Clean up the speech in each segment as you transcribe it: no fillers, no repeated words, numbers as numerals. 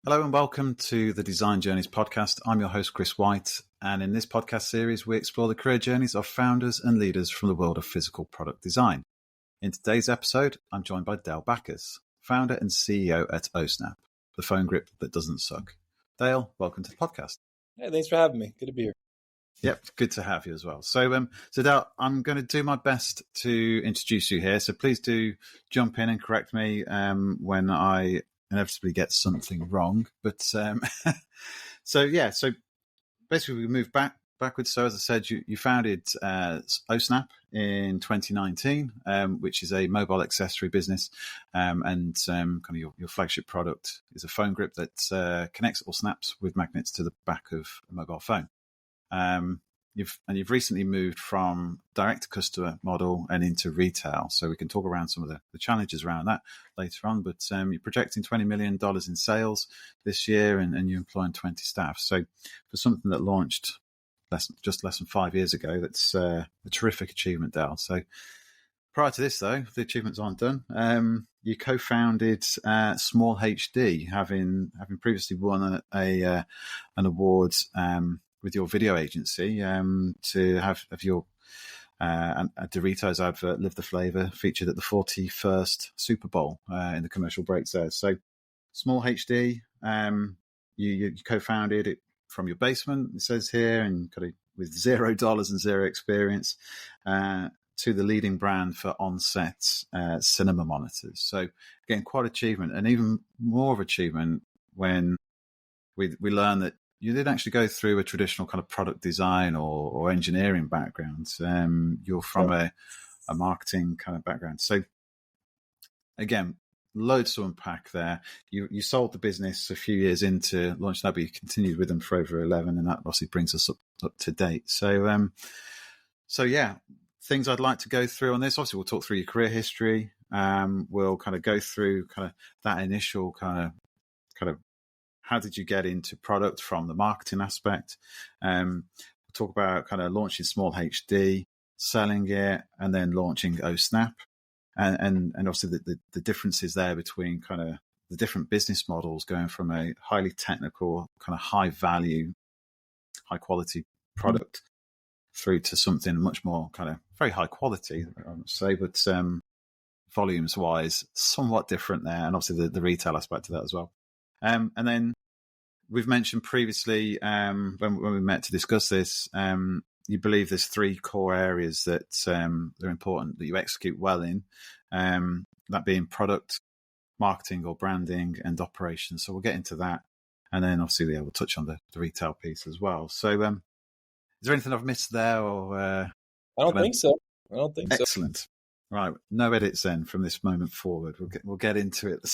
Hello and welcome to the Design Journeys podcast. I'm your host, Chris Whyte, and in this podcast series, we explore the career journeys of founders and leaders from the world of physical product design. In today's episode, I'm joined by Dale Backus, founder and CEO at Ohsnap, the phone grip that doesn't suck. Dale, welcome to the podcast. Hey, thanks for having me. Good to be here. Yep, good to have you as well. So Dale, I'm going to do my best to introduce you here. So please do jump in and correct me when I inevitably get something wrong. But so basically we moved backwards. So as I said, you founded Ohsnap in 2019, which is a mobile accessory business, and kind of your flagship product is a phone grip that connects or snaps with magnets to the back of a mobile phone. You've recently moved from direct to customer model and into retail. So we can talk around some of the challenges around that later on. But you're projecting $20 million in sales this year, and you're employing 20 staff. So for something that launched just less than 5 years ago, that's a terrific achievement, Dale. So prior to this, though, the achievements aren't done. You co-founded SmallHD, having previously won an award with your video agency to have your a Doritos advert, Live the Flavor, featured at the 41st Super Bowl in the commercial breaks there. So SmallHD, you co-founded it from your basement, it says here, and kind of with $0 and zero experience to the leading brand for on-set cinema monitors. So again, quite achievement, and even more of achievement when we learn that you didn't actually go through a traditional kind of product design or engineering background. You're from a marketing kind of background. So again, loads to unpack there. You sold the business a few years into launching that, but you continued with them for over 11, and that obviously brings us up to date. So yeah, things I'd like to go through on this. Obviously, we'll talk through your career history. We'll kind of go through kind of that initial kind of how did you get into product from the marketing aspect? We'll talk about kind of launching SmallHD, selling it, and then launching Ohsnap, and obviously the differences there between kind of the different business models, going from a highly technical, kind of high value, high quality product through to something much more kind of very high quality, I would say, but volumes wise, somewhat different there, and obviously the retail aspect of that as well. And then we've mentioned previously when we met to discuss this, you believe there's three core areas that are important that you execute well in, that being product, marketing or branding, and operations. So we'll get into that. And then obviously we'll touch on the retail piece as well. So is there anything I've missed there? Or I don't think so. Excellent. Right. No edits then from this moment forward. We'll get into it.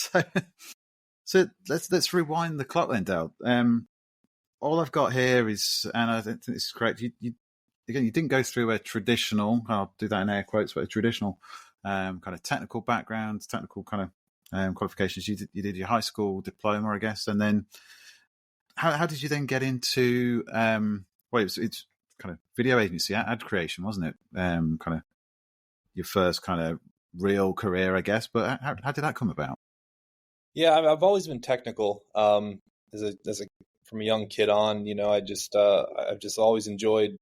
So let's rewind the clock then, Dale. All I've got here is, and I don't think this is correct. You didn't go through a traditional. I'll do that in air quotes, but a traditional kind of technical background, technical kind of qualifications. You did your high school diploma, I guess, and then how did you then get into? It's kind of video agency, ad creation, wasn't it? Kind of your first kind of real career, I guess. But how did that come about? Yeah, I've always been technical. From a young kid on, I've just always enjoyed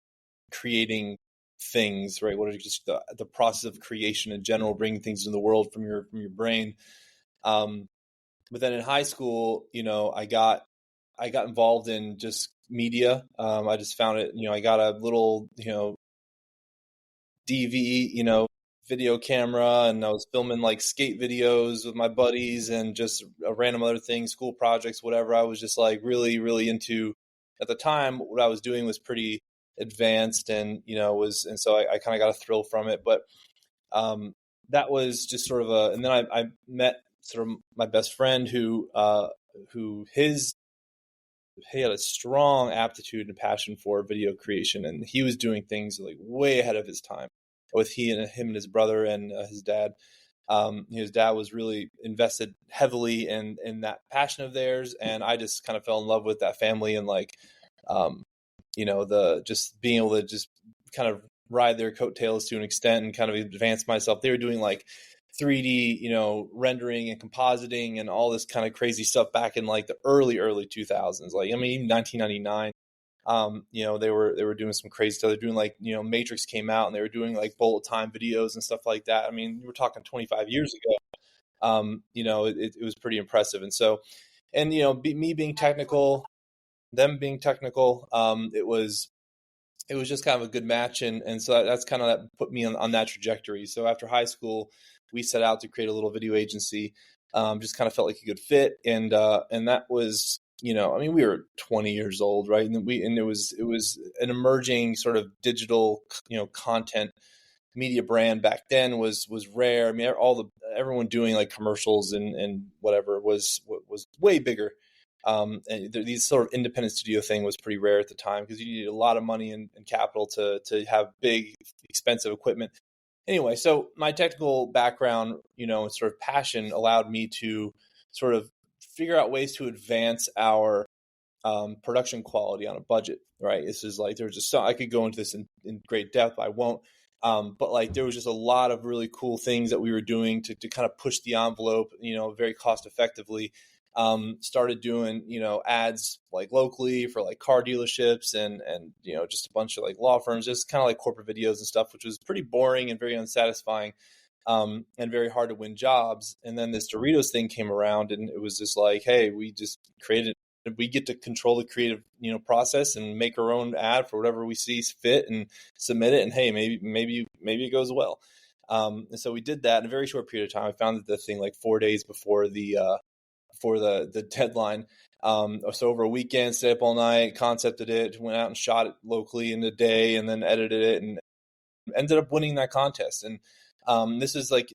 creating things, right? What are just the process of creation in general, bringing things into the world from your brain. But then in high school, I got involved in just media. I just found it, I got a little, DV, video camera, and I was filming like skate videos with my buddies and just random other things, school projects, whatever. I was just like really, really into, at the time, what I was doing was pretty advanced, and so I kind of got a thrill from it. But that was just sort of and then I met sort of my best friend who he had a strong aptitude and passion for video creation, and he was doing things like way ahead of his time with him and his brother and his dad. His dad was really invested heavily in that passion of theirs, and I just kind of fell in love with that family and the just being able to just kind of ride their coattails to an extent and kind of advance myself. They were doing like 3D, rendering and compositing and all this kind of crazy stuff back in like the early 2000s. Like, I mean, even 1999, they were doing some crazy stuff. They're doing like, Matrix came out and they were doing like bullet time videos and stuff like that. I mean, we're talking 25 years ago. It was pretty impressive. And so, and, me being technical, them being technical, it was just kind of a good match. And so that's kind of that put me on that trajectory. So after high school, we set out to create a little video agency. Just kind of felt like a good fit. And that was, we were 20 years old, right? And it was an emerging sort of digital, content media brand back then was rare. I mean, everyone doing like commercials and whatever was way bigger. And these sort of independent studio thing was pretty rare at the time because you needed a lot of money and capital to have big, expensive equipment. Anyway, so my technical background, sort of passion allowed me to sort of figure out ways to advance our production quality on a budget, right? This is like, there's just I could go into this in great depth. I won't. But like there was just a lot of really cool things that we were doing to kind of push the envelope, very cost effectively. Started doing, ads like locally for like car dealerships and just a bunch of like law firms, just kind of like corporate videos and stuff, which was pretty boring and very unsatisfying, and very hard to win jobs. And then this Doritos thing came around and it was just like, hey, we get to control the creative, process and make our own ad for whatever we see fit and submit it. And hey, maybe it goes well. And so we did that in a very short period of time. I found that the thing like 4 days before the deadline. So over a weekend, stayed up all night, concepted it, went out and shot it locally in a day, and then edited it and ended up winning that contest. And this is like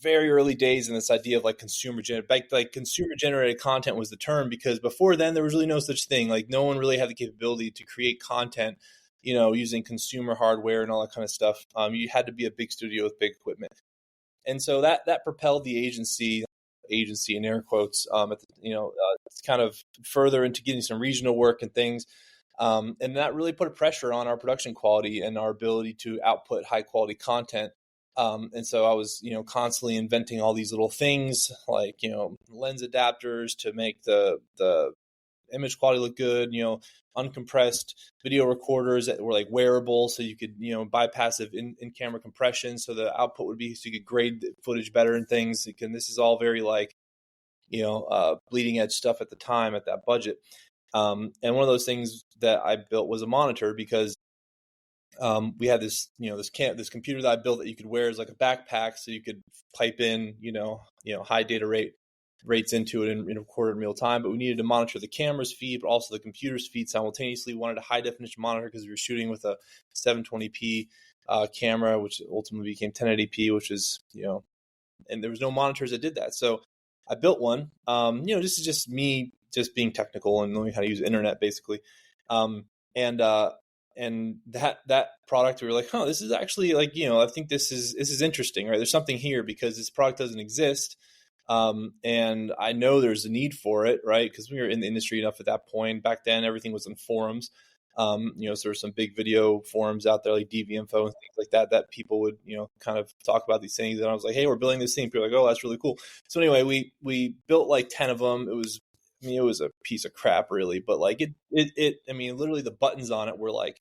very early days in this idea of like consumer generated content was the term, because before then there was really no such thing. Like no one really had the capability to create content, using consumer hardware and all that kind of stuff. You had to be a big studio with big equipment. And so that propelled the agency in air quotes, kind of further into getting some regional work and things. And that really put a pressure on our production quality and our ability to output high quality content. And so I was, constantly inventing all these little things like, lens adapters to make the image quality look good, uncompressed video recorders that were like wearable. So you could, bypass in-camera compression. So the output would be, so you could grade the footage better and things. And this is all very like, bleeding edge stuff at the time at that budget. And one of those things that I built was a monitor because we had this, this computer that I built that you could wear as like a backpack, so you could pipe in, high data rates into it and record it in real time. But we needed to monitor the camera's feed, but also the computer's feed simultaneously. We wanted a high definition monitor because we were shooting with a 720p camera, which ultimately became 1080p, which is, and there was no monitors that did that. So I built one. This is just me just being technical and knowing how to use the internet basically. And that product, we were like, this is actually like, I think this is interesting, right? There's something here because this product doesn't exist. And I know there's a need for it, right? Because we were in the industry enough at that point. Back then, everything was in forums. So there's some big video forums out there like DVinfo and things like that people would, kind of talk about these things. And I was like, hey, we're building this thing. People were like, oh, that's really cool. So anyway, we built like 10 of them. It was a piece of crap really, but like literally the buttons on it were like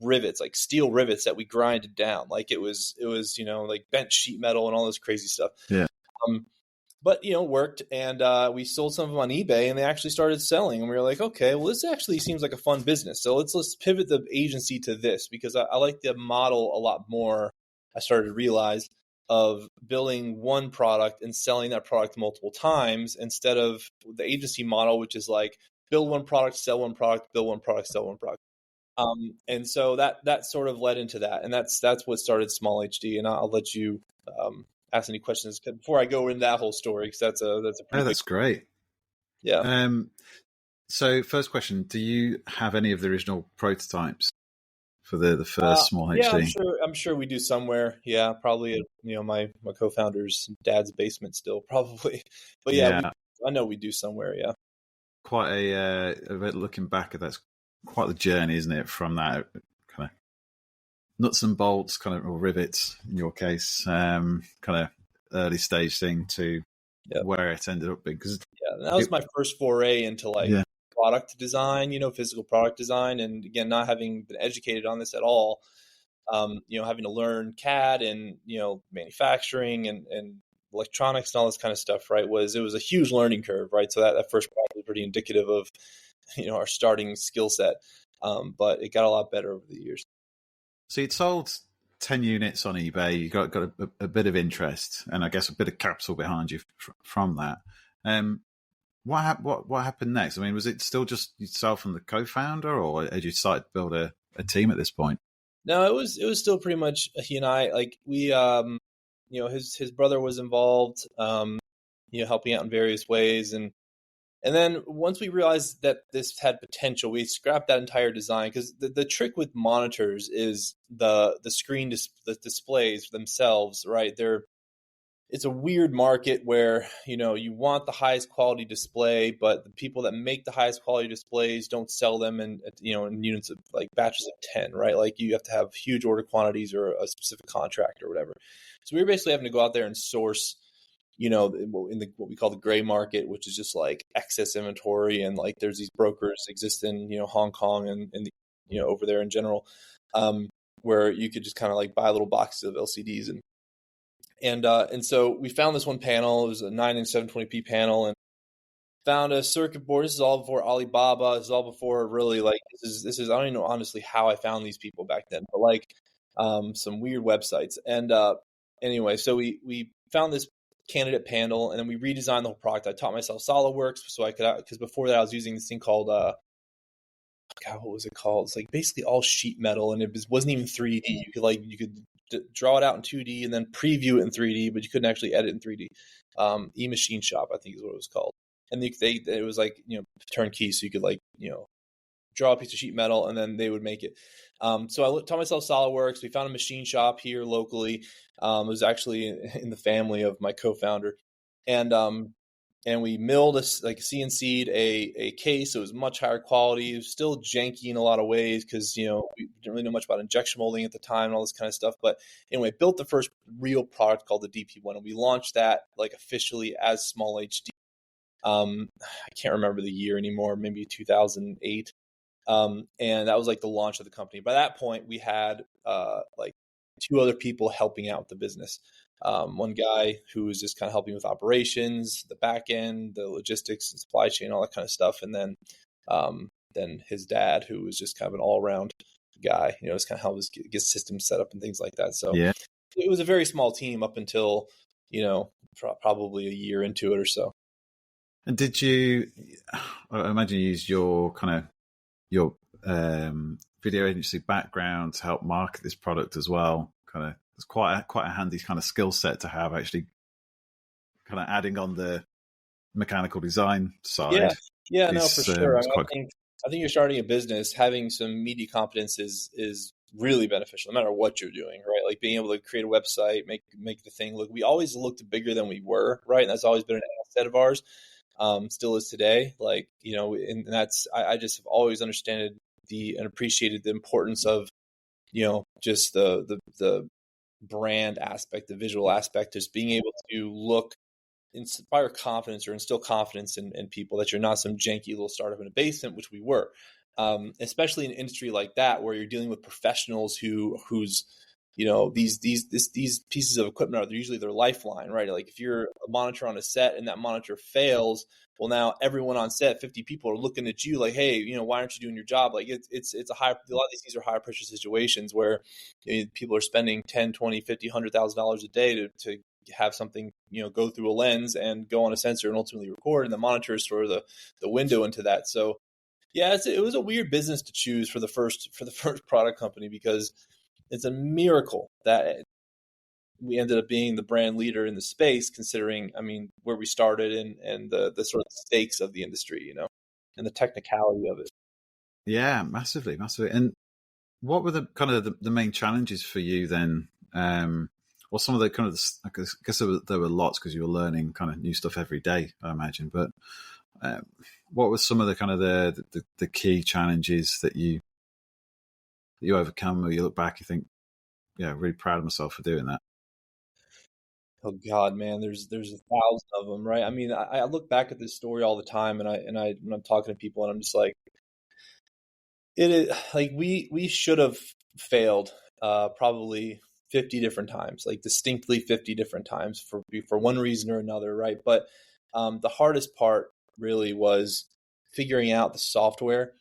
rivets, like steel rivets that we grinded down. Like it was, like bent sheet metal and all this crazy stuff. Yeah. But, worked, and we sold some of them on eBay, and they actually started selling. And we were like, okay, well, this actually seems like a fun business. So let's pivot the agency to this, because I like the model a lot more. I started to realize of building one product and selling that product multiple times instead of the agency model, which is like build one product, sell one product, build one product, sell one product. And so that sort of led into that. And that's what started SmallHD. And I'll let you ask any questions before I go into that whole story, because that's a pretty that's great. Yeah. So first question, do you have any of the original prototypes for the first SmallHD? Yeah, I'm sure we do somewhere. Yeah, probably at, my co-founder's dad's basement still, probably. But yeah. I know we do somewhere. Yeah. Quite looking back at that's quite the journey, isn't it? From that kind of nuts and bolts, or rivets in your case, kind of early stage thing to Yep. where it ended up being. Because Yeah, that was my first foray into like yeah, product design, physical product design. And again, not having been educated on this at all, having to learn CAD and, manufacturing and electronics and all this kind of stuff, right, it was a huge learning curve, right? So that first product was pretty indicative of, our starting skill set. But it got a lot better over the years. so you'd sold 10 units on eBay, you got a bit of interest, and I guess a bit of capital behind you from that. What happened next? I mean, was it still just yourself and the co-founder, or had you started to build a team at this point? No, it was still pretty much he and I. Like we, his brother was involved, helping out in various ways, and then once we realized that this had potential, we scrapped that entire design, because the trick with monitors is the screen the displays themselves, right? It's a weird market where, you want the highest quality display, but the people that make the highest quality displays don't sell them in units of like batches of 10, right? Like you have to have huge order quantities or a specific contract or whatever. So we were basically having to go out there and source, in what we call the gray market, which is just like excess inventory. And like there's these brokers exist in, Hong Kong and over there in general, where you could just kind of like buy little boxes of LCDs and so we found this one panel. It was a 9-inch 720p panel, and found a circuit board. This is all before Alibaba. This is all before really like this is I don't even know honestly how I found these people back then, but like some weird websites. And anyway, so we found this candidate panel, and then we redesigned the whole product. I taught myself SolidWorks so I could, because before that I was using this thing called God, what was it called? It's like basically all sheet metal, and it wasn't even 3D. You could draw it out in 2D and then preview it in 3D, but you couldn't actually edit in 3D. E-Machine Shop, I think is what it was called. And it was like, turnkey, so you could like, draw a piece of sheet metal and then they would make it. So I taught myself SolidWorks. We found a machine shop here locally. It was actually in the family of my co-founder. And we milled CNC'd a case. It was much higher quality. It was still janky in a lot of ways because, we didn't really know much about injection molding at the time and all this kind of stuff. But anyway, built the first real product called the DP1, and we launched that like officially as SmallHD. I can't remember the year anymore, maybe 2008. And that was like the launch of the company. By that point, we had like two other people helping out with the business. One guy who was just kind of helping with operations, the back end, the logistics and supply chain, all that kind of stuff. And then his dad, who was just kind of an all around guy, just kind of help us get systems set up and things like that. So Yeah. it was a very small team up until, probably a year into it or so. And did you? I imagine you used your video agency background to help market this product as well. It's quite a handy kind of skill set to have, actually kind of adding on the mechanical design side. Yeah, no, for sure. I think you're starting a business, having some media competence is really beneficial, no matter what you're doing, right? Like being able to create a website, make the thing look. We always looked bigger than we were, right? And that's always been an asset of ours. Still is today. Like, and that's I just have always understood and appreciated the importance of, just the brand aspect, the visual aspect, just being able to inspire confidence or instill confidence in people that you're not some janky little startup in a basement, which we were. Especially in an industry like that, where you're dealing with professionals whose these pieces of equipment are usually their lifeline, right? Like if you're a monitor on a set and that monitor fails, well, now everyone on set, 50 people, are looking at you like, hey, why aren't you doing your job? Like it's a lot of these are high pressure situations where people are spending 10, 20, 50, $100,000 a day to have something go through a lens and go on a sensor and ultimately record, and the monitor is sort of the window into that. So yeah, it was a weird business to choose for the first product company, because it's a miracle that we ended up being the brand leader in the space, considering, where we started and the sort of stakes of the industry, and the technicality of it. Yeah, massively. And what were the kind of the main challenges for you then? Or some of the kind of, I guess there were lots, because you were learning kind of new stuff every day, I imagine. But what were some of the kind of the key challenges that you overcome, or you look back, you think, yeah, really proud of myself for doing that? Oh God, man, there's a thousand of them, right? I mean, I look back at this story all the time, and I when I'm talking to people, and I'm just like, it is like we should have failed probably 50 different times, like distinctly 50 different times for one reason or another, right? But the hardest part really was figuring out the software.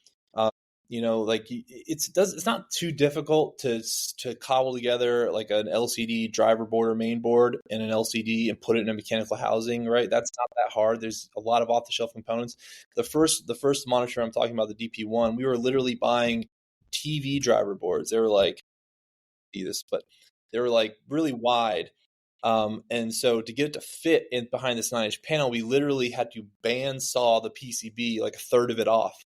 Like it's not too difficult to cobble together like an LCD driver board or main board and an LCD and put it in a mechanical housing, right? That's not that hard. There's a lot of off the shelf components. The first monitor I'm talking about, the DP1, we were literally buying TV driver boards. They were like, see this, but they were like really wide. And so to get it to fit in behind this 9-inch panel, we literally had to bandsaw the PCB like a third of it off,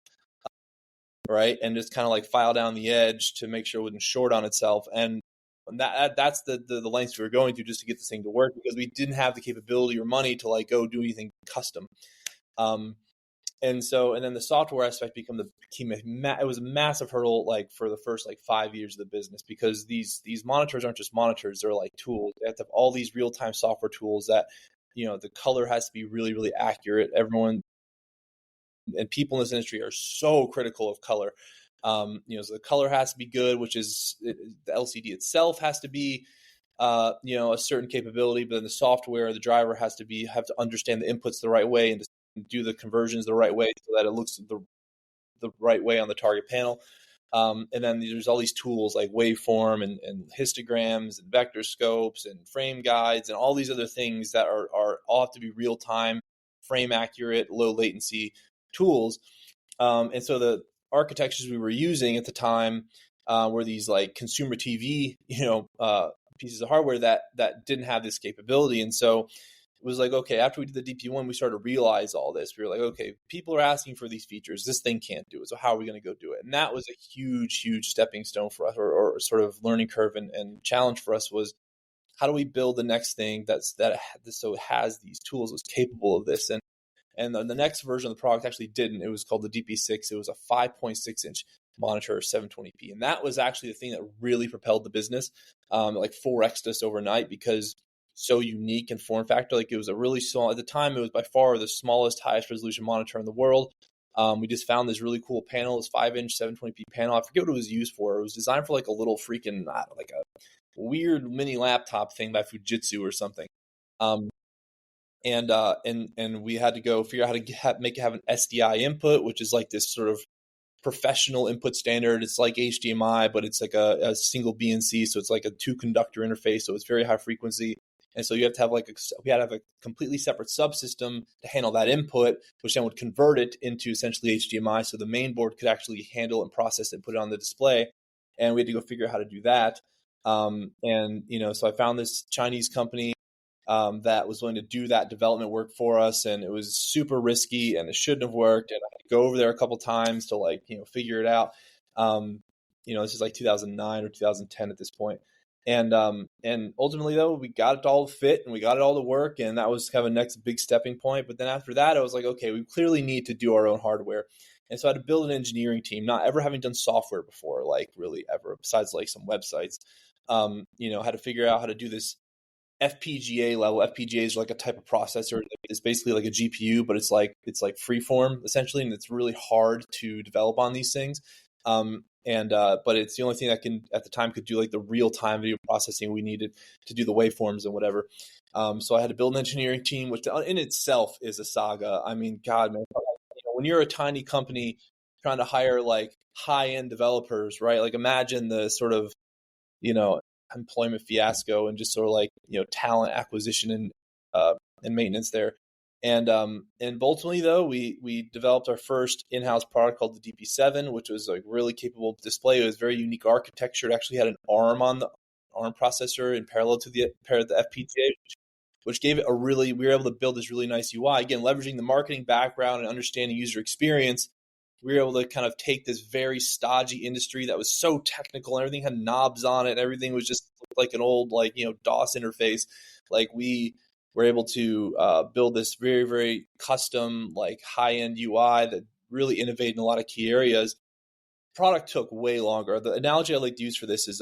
right? And just kind of like file down the edge to make sure it wouldn't short on itself. And that's the lengths we were going through just to get this thing to work, because we didn't have the capability or money to like go do anything custom. And then the software aspect became it was a massive hurdle, like for the first like 5 years of the business, because these monitors aren't just monitors, they're like tools. They have to have all these real-time software tools that, the color has to be really, really accurate. Everyone and people in this industry are so critical of color. So the color has to be good, which is the LCD itself has to be, a certain capability, but then the software, the driver have to understand the inputs the right way and do the conversions the right way so that it looks the right way on the target panel. And then there's all these tools like waveform and histograms and vector scopes and frame guides and all these other things that are all have to be real time, frame accurate, low latency tools. And so the architectures we were using at the time were these like consumer TV, pieces of hardware that didn't have this capability. And so it was like, okay, after we did the DP1, we started to realize all this. We were like, okay, people are asking for these features. This thing can't do it. So how are we going to go do it? And that was a huge, huge stepping stone for us, or sort of learning curve and challenge for us was, how do we build the next thing so it has these tools, was capable of this? And the next version of the product actually didn't. It was called the DP6. It was a 5.6-inch monitor, 720p. And that was actually the thing that really propelled the business, like 4x'd us overnight, because so unique in form factor. Like it was a really small, at the time, it was by far the smallest, highest resolution monitor in the world. We just found this really cool panel, this 5-inch 720p panel. I forget what it was used for. It was designed for like a little freaking, like a weird mini laptop thing by Fujitsu or something. And we had to go figure out how to make it have an SDI input, which is like this sort of professional input standard. It's like HDMI, but it's like a single BNC, so it's like a 2-conductor interface, so it's very high frequency. And so you have to have we had to have a completely separate subsystem to handle that input, which then would convert it into essentially HDMI, so the main board could actually handle and process it and put it on the display. And we had to go figure out how to do that. So I found this Chinese company that was willing to do that development work for us, and it was super risky and it shouldn't have worked. And I had to go over there a couple times to figure it out. This is like 2009 or 2010 at this point. And ultimately though, we got it all to fit and we got it all to work, and that was kind of a next big stepping point. But then after that, I was like, okay, we clearly need to do our own hardware. And so I had to build an engineering team, not ever having done software before, like really ever, besides like some websites. Had to figure out how to do this FPGA level. FPGA is like a type of processor. It's basically like a GPU, but it's like freeform essentially, and it's really hard to develop on these things. But it's the only thing that can at the time could do like the real time video processing we needed to do the waveforms and whatever. So I had to build an engineering team, which in itself is a saga. I mean, God, man, when you're a tiny company trying to hire like high end developers, right? Like imagine the sort of employment fiasco and just sort of like talent acquisition and maintenance there. And ultimately though, we developed our first in-house product called the DP7, which was like really capable display. It was very unique architecture. It actually had an ARM processor in parallel to the FPGA, which gave it we were able to build this really nice UI. Again, leveraging the marketing background and understanding user experience, we were able to kind of take this very stodgy industry that was so technical and everything had knobs on it. And everything was just like an old, DOS interface. Like we were able to build this very, very custom, like high-end UI that really innovated in a lot of key areas. Product took way longer. The analogy I like to use for this is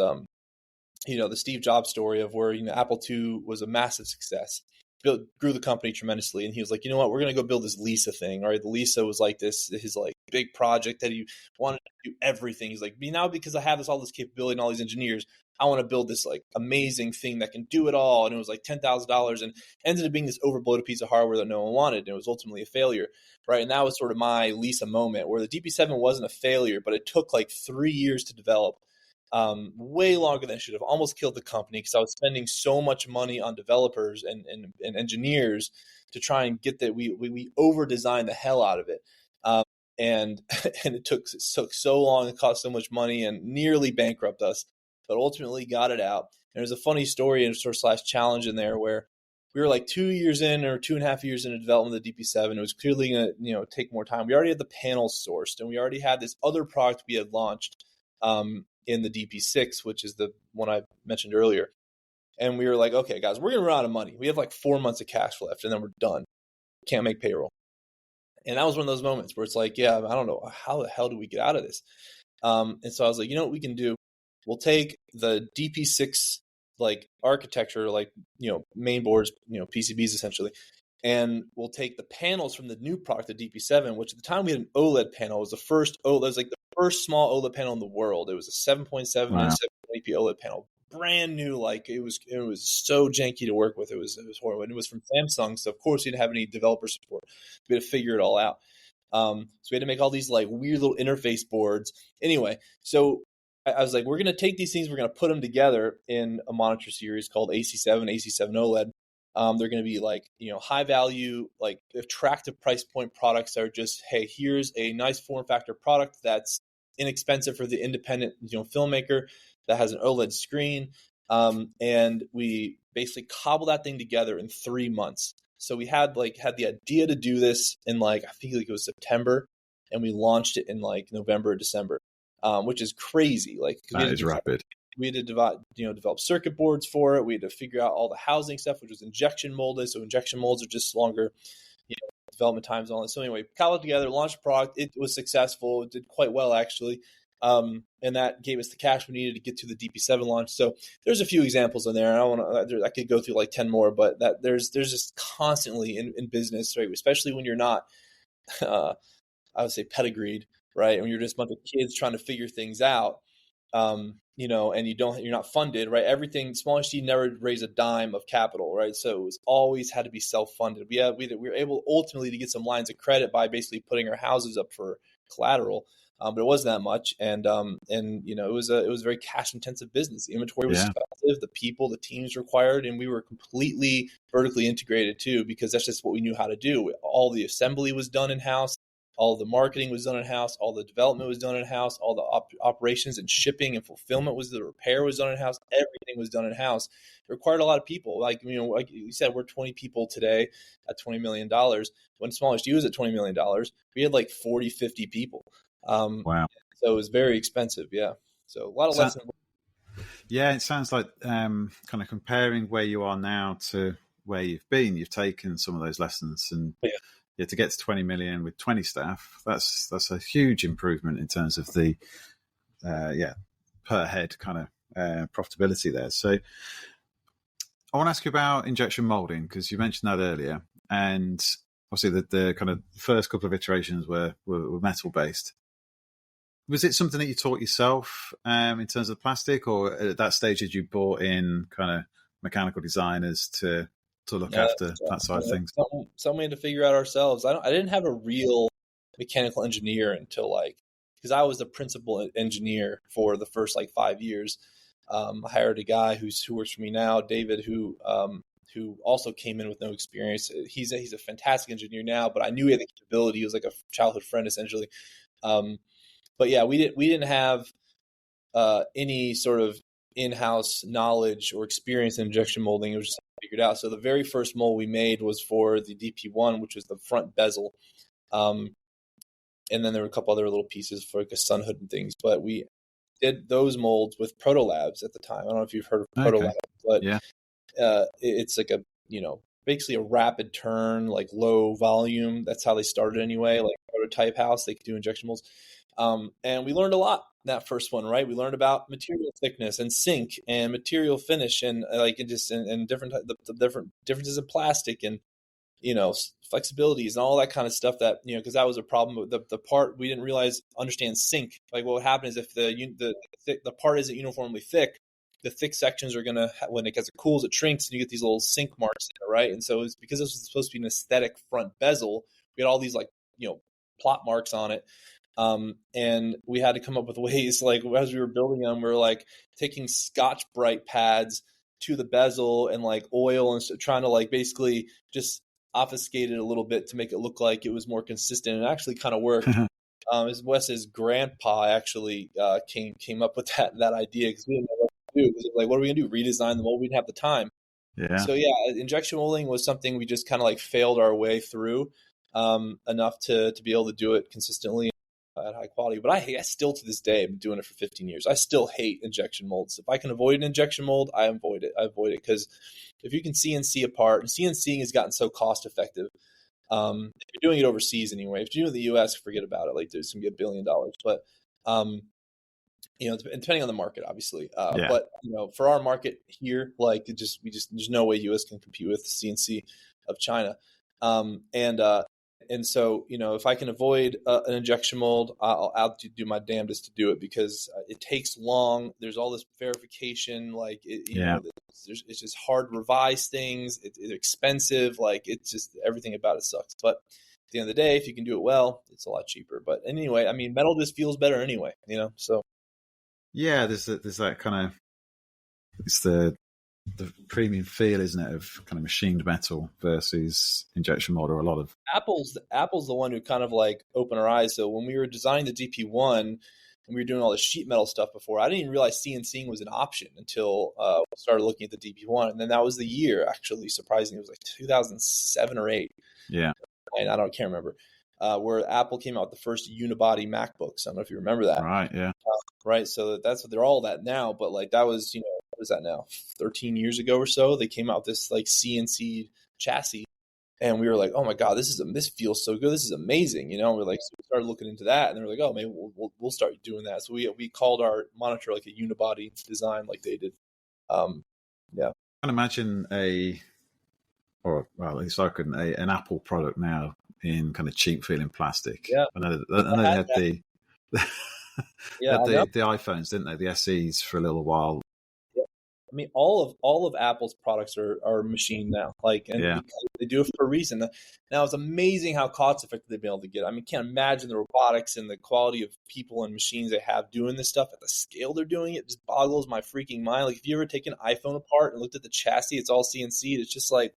the Steve Jobs story of where, Apple II was a massive success, grew the company tremendously. And he was like, you know what, we're going to go build this Lisa thing. All right. The Lisa was like his like big project that he wanted to do everything. He's like, now because I have all this capability and all these engineers, I want to build this like amazing thing that can do it all. And it was like $10,000 and ended up being this overbloated piece of hardware that no one wanted. And it was ultimately a failure. Right. And that was sort of my Lisa moment, where the DP7 wasn't a failure, but it took like 3 years to develop. Way longer than it should have. Almost killed the company because I was spending so much money on developers and engineers to try and get that. We over designed the hell out of it, and it took so long. It cost so much money and nearly bankrupt us, but ultimately got it out. And there's a funny story and sort of / challenge in there where we were like 2 years in or 2.5 years into development of the DP7. It was clearly going to take more time. We already had the panels sourced, and we already had this other product we had launched in the DP6, which is the one I mentioned earlier. And we were like, okay, guys, we're going to run out of money. We have like 4 months of cash left, and then we're done. Can't make payroll. And that was one of those moments where it's like, yeah, I don't know, how the hell do we get out of this? And so I was like, you know what we can do? We'll take the DP6 like architecture, like, main boards, PCBs essentially. And we'll take the panels from the new product, the DP7, which at the time we had an OLED panel. It was the first OLED, it was like the first small OLED panel in the world. It was a 7.7 inch 720p OLED panel, brand new. Like it was so janky to work with. It was horrible. And it was from Samsung, so of course we didn't have any developer support. We had to figure it all out. So we had to make all these like weird little interface boards. Anyway, so I was like, we're going to take these things, we're going to put them together in a monitor series called AC7 OLED. They're going to be like, high value, like attractive price point products that are just, hey, here's a nice form factor product that's inexpensive for the independent, filmmaker that has an OLED screen. And we basically cobble that thing together in 3 months. So we had the idea to do this in I think it was September, and we launched it in November or December, which is crazy. That is rapid. We had to develop circuit boards for it. We had to figure out all the housing stuff, which was injection molded. So injection molds are just longer, development times and all that. So anyway, cobbled together, launched a product. It was successful. It did quite well, actually. And that gave us the cash we needed to get to the DP7 launch. So there's a few examples in there. I could go through 10 more, but there's just constantly in business, right? Especially when you're not, I would say pedigreed, right? When you're just a bunch of kids trying to figure things out. And you're not funded, right? Everything, SmallHD never raised a dime of capital, right? So it was always had to be self-funded. We were able ultimately to get some lines of credit by basically putting our houses up for collateral, but it wasn't that much. And it was a very cash intensive business. The inventory was expensive, the people, the teams required, and we were completely vertically integrated too, because that's just what we knew how to do. All the assembly was done in-house. All the marketing was done in-house. All the development was done in-house. All the operations and shipping and fulfillment the repair was done in-house. Everything was done in-house. It required a lot of people. Like you said, we're 20 people today at $20 million. When SmallHD was at $20 million, we had 40, 50 people. Wow. So it was very expensive. Yeah. So a lot of lessons. Yeah, it sounds like kind of comparing where you are now to where you've been. You've taken some of those lessons and to get to 20 million with 20 staff, that's a huge improvement in terms of the per head kind of profitability there. So I want to ask you about injection molding, because you mentioned that earlier, and obviously the kind of first couple of iterations were metal based. Was it something that you taught yourself in terms of plastic, or at that stage had you brought in kind of mechanical designers to look after that side of things? Something we had to figure out ourselves. I didn't have a real mechanical engineer until because I was the principal engineer for the first 5 years. I hired a guy who works for me now, David, who also came in with no experience. He's a fantastic engineer now, but I knew he had the capability. He was like a childhood friend essentially. But yeah, we didn't have any sort of in-house knowledge or experience in injection molding. It was just figured out. So the very first mold we made was for the DP1, which was the front bezel. And then there were a couple other little pieces for a sun hood and things. But we did those molds with Proto Labs at the time. I don't know if you've heard of Proto Labs, but it's like basically a rapid turn, low volume. That's how they started anyway, prototype house. They could do injection molds. And we learned a lot. that first one, right? We learned about material thickness and sink and material finish and and different the different differences in plastic and flexibilities and all that kind of stuff that because that was a problem. The part we didn't understand sink. Like what would happen is if the part isn't uniformly thick, the thick sections are gonna as it cools, it shrinks, and you get these little sink marks in it, right? And so it's because this was supposed to be an aesthetic front bezel, we had all these plot marks on it. And we had to come up with ways, like as we were building them, we were like taking Scotch-Brite pads to the bezel and like oil and trying to basically just obfuscate it a little bit to make it look like it was more consistent, and it actually kind of worked. As Wes's grandpa actually came up with that idea, because we didn't know what to do. It was like, what are we gonna do? Redesign the mold? We didn't have the time. Yeah. So yeah, injection molding was something we just kind of failed our way through enough to be able to do it consistently at high quality. But I still to this day, I've been doing it for 15 years. I still hate injection molds. If I can avoid an injection mold, I avoid it. Because if you can CNC a part, and CNCing has gotten so cost effective. If you're doing it overseas anyway, if you're doing it in the US, forget about it. There's going to be $1 billion. But, depending on the market, obviously. But, for our market here, there's no way US can compete with the CNC of China. And so, if I can avoid an injection mold, I'll do my damnedest to do it, because it takes long. There's all this verification, it's just hard to revise things. It's expensive. It's just everything about it sucks. But at the end of the day, if you can do it well, it's a lot cheaper. But anyway, I mean, metal just feels better anyway, so. Yeah, there's that kind of, it's the premium feel, isn't it, of kind of machined metal versus injection mold, or a lot of Apple's the one who kind of opened our eyes. So when we were designing the DP1 and we were doing all the sheet metal stuff before, I didn't even realize CNCing was an option until we started looking at the DP1. And then that was the year, actually, surprisingly, it was 2007 or 8. Yeah. And I can't remember, where Apple came out with the first unibody MacBooks. I don't know if you remember that. Right, yeah. Right, so that's what they're all that now. But that was, what is that now? 13 years ago or so, they came out with this CNC chassis, and we were like, oh my god, this feels so good. This is amazing, We're so we started looking into that, and they were like, oh, maybe we'll start doing that. So we called our monitor a unibody design, like they did. Yeah. I can imagine at least I couldn't, an Apple product now in kind of cheap feeling plastic. Yeah. I know they had the the iPhones, didn't they? The SEs for a little while. Yeah. I mean, all of Apple's products are machined now. They do it for a reason. Now it's amazing how cost effective they've been able to get. I mean, can't imagine the robotics and the quality of people and machines they have doing this stuff at the scale they're doing it. Just boggles my freaking mind. If you ever take an iPhone apart and looked at the chassis, it's all CNC. It's just what?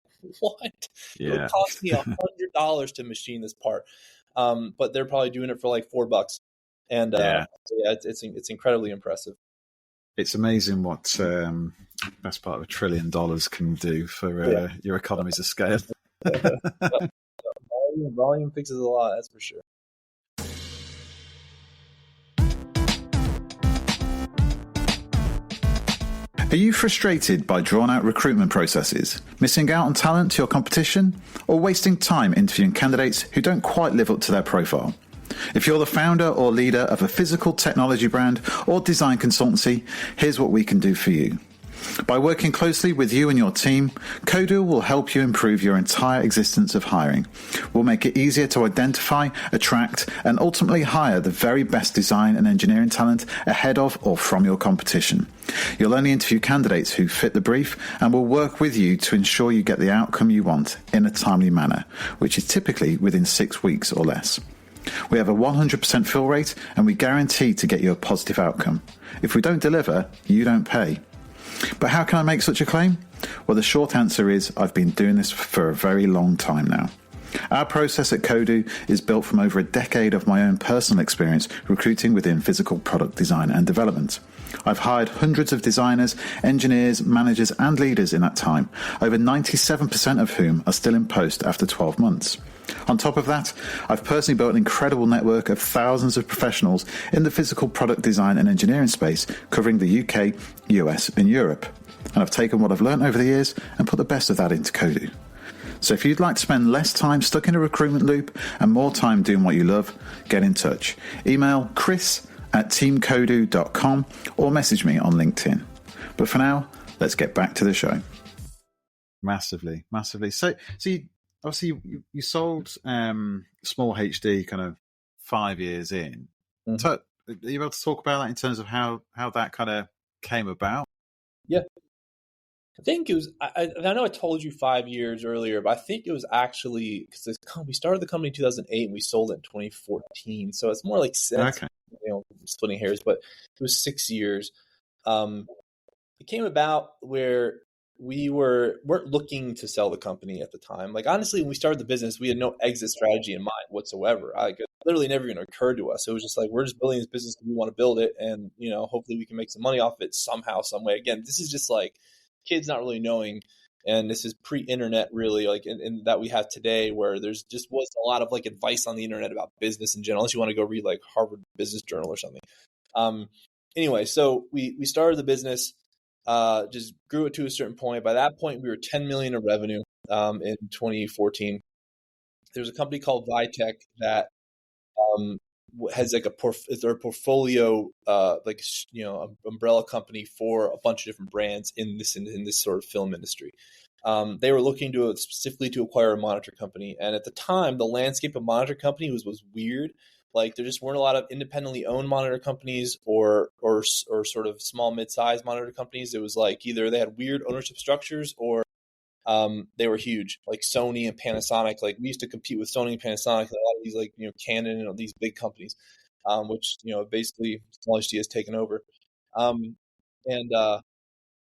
Yeah. It would cost me $100 to machine this part. But they're probably doing it for $4. And it's incredibly impressive. It's amazing what best part of $1 trillion can do for your economies of scale. Volume fixes a lot, that's for sure. Are you frustrated by drawn-out recruitment processes, missing out on talent to your competition, or wasting time interviewing candidates who don't quite live up to their profile? If you're the founder or leader of a physical technology brand or design consultancy, here's what we can do for you. By working closely with you and your team, Kodu will help you improve your entire existence of hiring. We'll make it easier to identify, attract, and ultimately hire the very best design and engineering talent ahead of or from your competition. You'll only interview candidates who fit the brief, and we'll work with you to ensure you get the outcome you want in a timely manner, which is typically within 6 weeks or less. We have a 100% fill rate, and we guarantee to get you a positive outcome. If we don't deliver, you don't pay. But how can I make such a claim? Well, the short answer is I've been doing this for a very long time now. Our process at Kodu is built from over a decade of my own personal experience recruiting within physical product design and development. I've hired hundreds of designers, engineers, managers, and leaders in that time, over 97% of whom are still in post after 12 months. On top of that, I've personally built an incredible network of thousands of professionals in the physical product design and engineering space, covering the UK, US, and Europe. And I've taken what I've learned over the years and put the best of that into Kodu. So if you'd like to spend less time stuck in a recruitment loop and more time doing what you love, get in touch. Email at teamkodu.com or message me on LinkedIn. But for now, let's get back to the show. Massively. So you sold SmallHD kind of 5 years in. Mm-hmm. Are you able to talk about that in terms of how that kind of came about? Yeah. I think it was, I know I told you 5 years earlier, but I think it was actually, because we started the company in 2008 and we sold it in 2014. So it's more like, Okay. Splitting hairs, but it was 6 years. It came about where we weren't looking to sell the company at the time. Like, honestly, when we started the business, we had no exit strategy in mind whatsoever. It literally never even occurred to us. It was just like, we're just building this business because we want to build it. And, hopefully we can make some money off of it somehow, some way. Again, this is just like kids not really knowing. And this is pre-internet, really, like in that we have today, where there's just wasn't a lot of like advice on the internet about business in general, unless you want to go read like Harvard Business Journal or something. Anyway, so we started the business. Just grew it to a certain point. By that point, we were 10 million in revenue in 2014. There's a company called Vitech that has like their portfolio, umbrella company for a bunch of different brands in this sort of film industry. They were looking to specifically to acquire a monitor company, and at the time, the landscape of monitor company was weird. Like, there just weren't a lot of independently owned monitor companies or sort of small mid-sized monitor companies. It was like either they had weird ownership structures or they were huge, like Sony and Panasonic. Like, we used to compete with Sony and Panasonic and a lot of these Canon and these big companies, which basically SmallHD has taken over.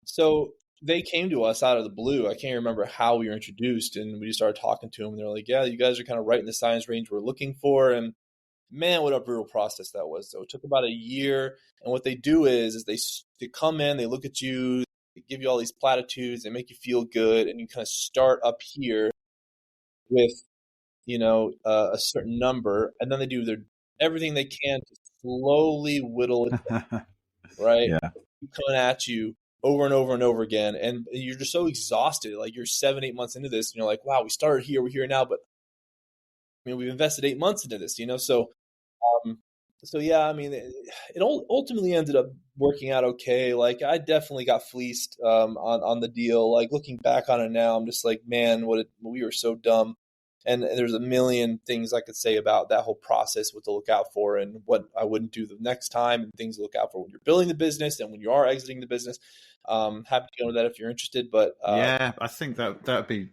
So they came to us out of the blue. I can't remember how we were introduced, and we just started talking to them. And they're like, "Yeah, you guys are kind of right in the size range we're looking for." And man, what a brutal process that was. So it took about a year. And what they do is they come in, they look at you, they give you all these platitudes, they make you feel good, and you kind of start up here with, a certain number, and then they do everything they can to slowly whittle it down, right? Yeah. Keep coming at you over and over and over again, and you're just so exhausted. Like, you're 7-8 months into this, and you're like, wow, we started here, we're here now, but we've invested 8 months into this, So yeah, it ultimately ended up working out okay. Like, I definitely got fleeced on the deal. Like, looking back on it now, I'm just like, man, we were so dumb. And there's a million things I could say about that whole process, what to look out for and what I wouldn't do the next time, and things to look out for when you're building the business and when you are exiting the business. Happy to go into that if you're interested. But yeah, I think that would be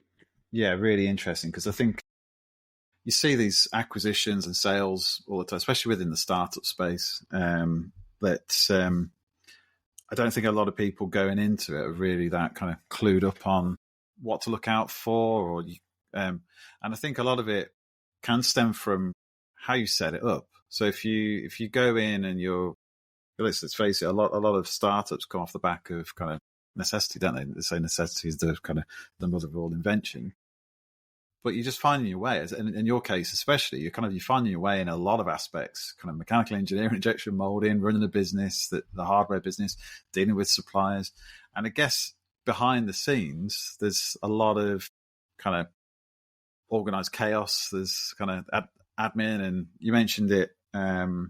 really interesting, because I think you see these acquisitions and sales all the time, especially within the startup space. That I don't think a lot of people going into it are really that kind of clued up on what to look out for, and I think a lot of it can stem from how you set it up. So if you go in and let's face it, a lot of startups come off the back of kind of necessity, don't they? They say necessity is the kind of the mother of all invention. But you're just finding your way. In your case, especially, you're finding your way in a lot of aspects, kind of mechanical engineering, injection molding, running a business, the hardware business, dealing with suppliers. And I guess behind the scenes, there's a lot of kind of organized chaos. There's kind of admin, and you mentioned it right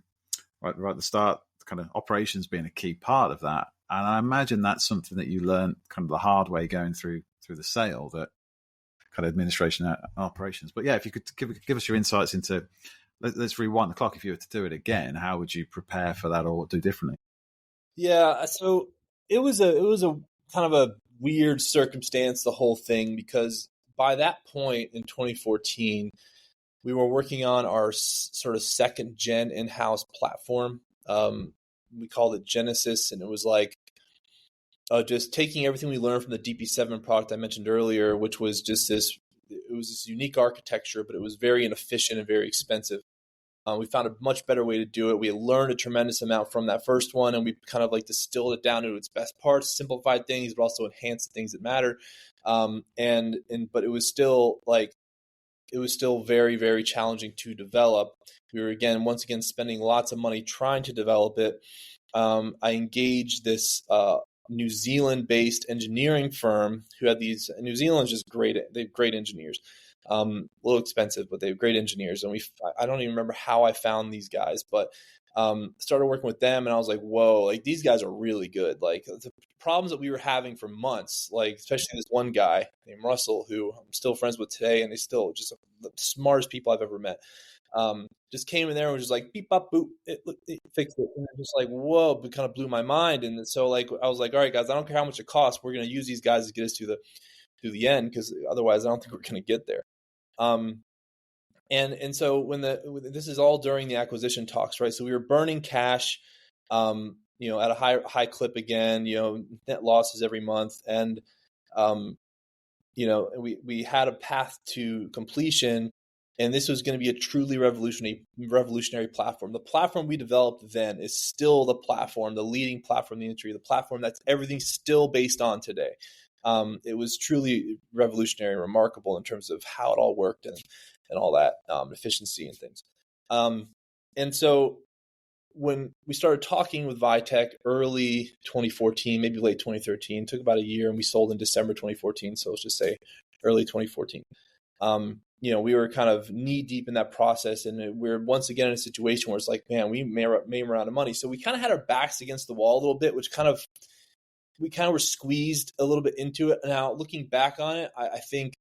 at the start, kind of operations being a key part of that. And I imagine that's something that you learned kind of the hard way going through the sale, that kind of administration and operations. But yeah, if you could give us your insights into, let's rewind the clock. If you were to do it again, how would you prepare for that or do differently? Yeah, so it was a kind of a weird circumstance, the whole thing, because by that point in 2014, we were working on our sort of second gen in-house platform. We called it Genesis, and it was like just taking everything we learned from the DP7 product I mentioned earlier, which was just this unique architecture, but it was very inefficient and very expensive. We found a much better way to do it. We had learned a tremendous amount from that first one, and we kind of like distilled it down to its best parts, simplified things, but also enhanced the things that matter. But it was still very, very challenging to develop. We were once again spending lots of money trying to develop it. I engaged this New Zealand-based engineering firm who had these. New Zealand's just great. They have great engineers. A little expensive, but they have great engineers. And I don't even remember how I found these guys, but started working with them, and I was like, whoa, like these guys are really good. Like the problems that we were having for months, like especially this one guy named Russell, who I'm still friends with today, and he's still just the smartest people I've ever met. Just came in there and was just like beep bop boop, it fixed it, and just like whoa, it kind of blew my mind. And so like I was like, all right guys, I don't care how much it costs, we're going to use these guys to get us to the end, because otherwise I don't think we're going to get there. And so this is all during the acquisition talks, right? So we were burning cash, at a high clip again, net losses every month. And, we had a path to completion, and this was going to be a truly revolutionary platform. The platform we developed then is still the platform, the leading platform in the industry, the platform that's everything's still based on today. It was truly revolutionary and remarkable in terms of how it all worked and all that, efficiency and things. And so when we started talking with Vitech early 2014, maybe late 2013, took about a year, and we sold in December 2014. So let's just say early 2014. We were kind of knee deep in that process, and we're once again in a situation where it's like, man, we made a round of money. So we kind of had our backs against the wall a little bit, which we kind of were squeezed a little bit into it. Now, looking back on it, I think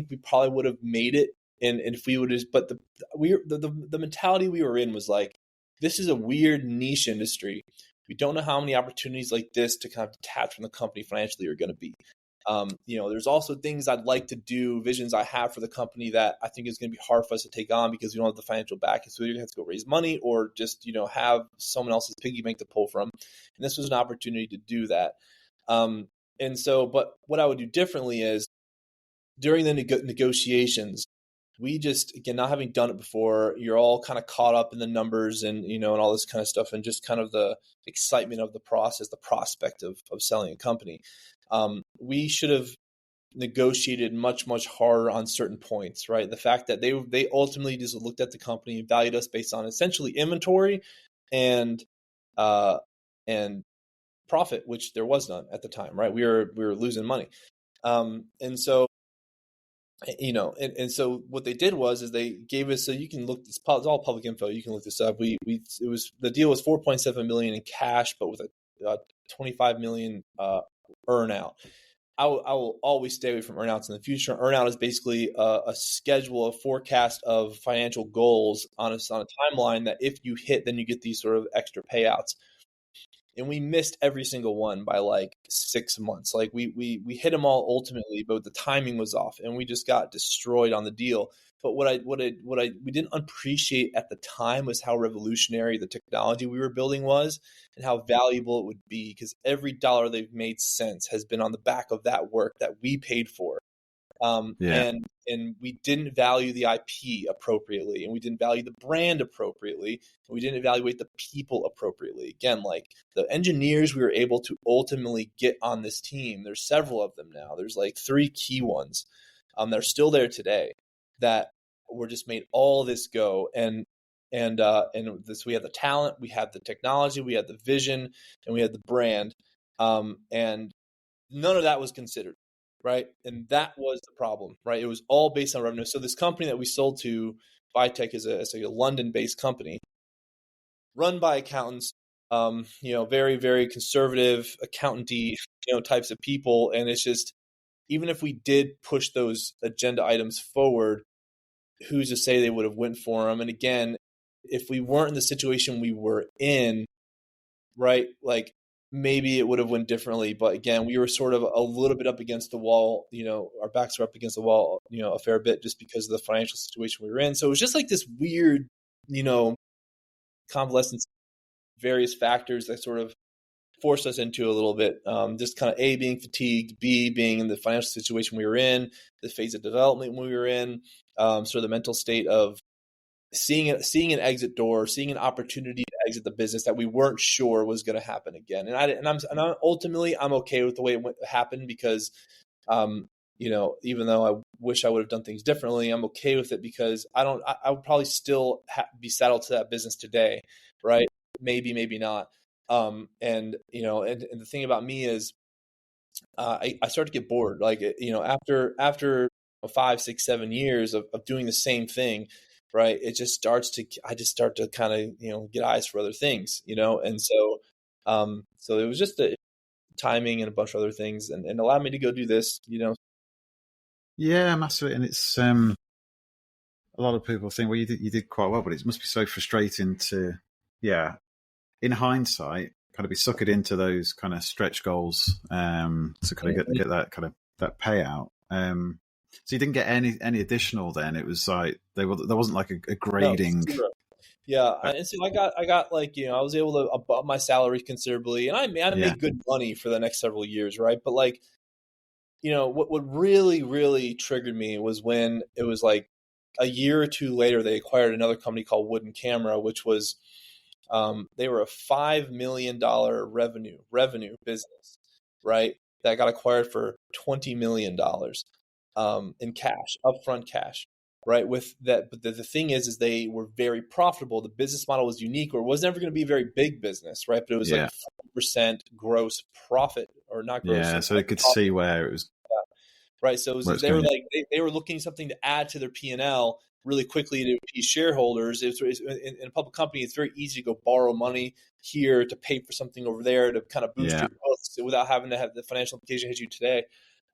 we probably would have made it. And if we would have, but the mentality we were in was like, this is a weird niche industry. We don't know how many opportunities like this to kind of detach from the company financially are going to be. There's also things I'd like to do, visions I have for the company that I think is going to be hard for us to take on because we don't have the financial backing. So we either have to go raise money or just, have someone else's piggy bank to pull from. And this was an opportunity to do that. But what I would do differently is during the negotiations, we just, again, not having done it before, you're all kind of caught up in the numbers and, and all this kind of stuff, and just kind of the excitement of the process, the prospect of selling a company. We should have negotiated much, much harder on certain points, right? The fact that they ultimately just looked at the company and valued us based on essentially inventory and profit, which there was none at the time, right? We were losing money. And so what they did was they gave us, so you can look, it's all public info, you can look this up. The deal was $4.7 million in cash, but with a $25 million earnout. I will always stay away from earnouts in the future. Earnout is basically a schedule, a forecast of financial goals on a timeline that if you hit, then you get these sort of extra payouts. And we missed every single one by like 6 months. Like we hit them all ultimately, but the timing was off, and we just got destroyed on the deal. But what we didn't appreciate at the time was how revolutionary the technology we were building was, and how valuable it would be, because every dollar they've made since has been on the back of that work that we paid for. And we didn't value the IP appropriately, and we didn't value the brand appropriately, and we didn't evaluate the people appropriately. Again, like the engineers we were able to ultimately get on this team, there's several of them now. There's like 3 key ones that are still there today that were just made all this go. And this, we had the talent, we had the technology, we had the vision, and we had the brand, and none of that was considered. Right. And that was the problem, right? It was all based on revenue. So this company that we sold to, Vitech, is a London-based company run by accountants, very, very conservative accountancy, types of people. And it's just, even if we did push those agenda items forward, who's to say they would have went for them? And again, if we weren't in the situation we were in, right, like, maybe it would have went differently. But again, we were sort of a little bit up against the wall, our backs were up against the wall, a fair bit, just because of the financial situation we were in. So it was just like this weird, convalescence, various factors that sort of forced us into a little bit, just kind of A, being fatigued, B, being in the financial situation we were in, the phase of development we were in, sort of the mental state of seeing an exit door, seeing an opportunity to exit the business that we weren't sure was going to happen again. And ultimately I'm okay with the way it happened, because, even though I wish I would have done things differently, I'm okay with it, because I would probably still be saddled to that business today. Right. Maybe not. And the thing about me is, I start to get bored. Like, after 5, 6, 7 years of doing the same thing, right? I just start to kind of, get eyes for other things, and so it was just the timing and a bunch of other things, and allowed me to go do this. Yeah, massively. And it's a lot of people think, well, you did quite well, but it must be so frustrating to, yeah, in hindsight, kind of be suckered into those kind of stretch goals to kind of get that kind of that payout. So you didn't get any additional then. It was like there wasn't like a grading. No, zero. Yeah, and so I got like, I was able to up my salary considerably, and I made good money for the next several years, right? But like, what really, really triggered me was when it was like a year or two later, they acquired another company called Wooden Camera, which was they were a $5 million revenue business, right? That got acquired for $20 million in cash, upfront cash, right? With that, but the thing is they were very profitable. The business model was unique, or it was never going to be a very big business, right? But it was like 40% gross profit, or not gross. Yeah, so they could see where it was. Right. So they were like, they were looking something to add to their P&L really quickly to appease shareholders. In a public company, it's very easy to go borrow money here to pay for something over there to kind of boost your growth without having to have the financial implication hit you today.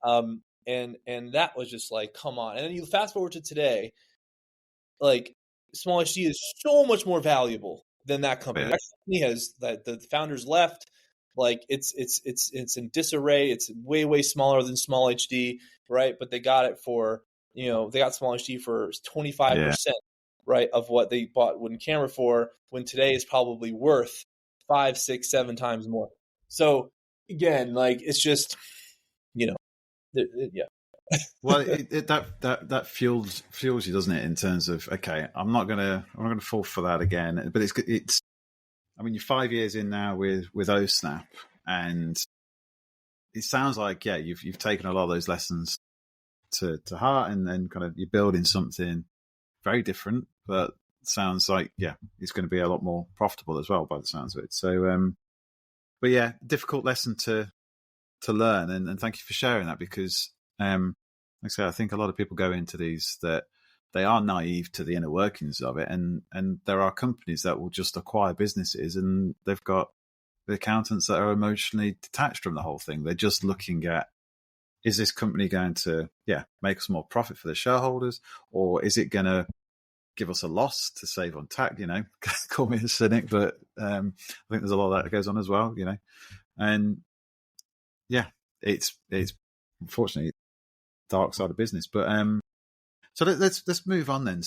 And that was just like, come on. And then you fast forward to today, like SmallHD is so much more valuable than that company. That company has the founders left. Like it's in disarray. It's way smaller than SmallHD, right? But they got it for, they got SmallHD for 25%, right, of what they bought Wooden Camera for, when today is probably worth 5, 6, 7 times more. So again, like it's just, yeah. Well, that fuels you, doesn't it? In terms of, okay, I'm not gonna fall for that again. But it's. I mean, you're 5 years in now with Ohsnap, and it sounds like you've taken a lot of those lessons to heart, and then kind of you're building something very different, but sounds like it's going to be a lot more profitable as well by the sounds of it. So, but yeah, difficult lesson to learn, and thank you for sharing that, because like I say, I think a lot of people go into these that they are naive to the inner workings of it, and there are companies that will just acquire businesses, and they've got the accountants that are emotionally detached from the whole thing. They're just looking at, is this company going to make us more profit for the shareholders, or is it going to give us a loss to save on tax? Call me a cynic, but I think there's a lot of that goes on as well. And it's unfortunately dark side of business. But so let's move on then.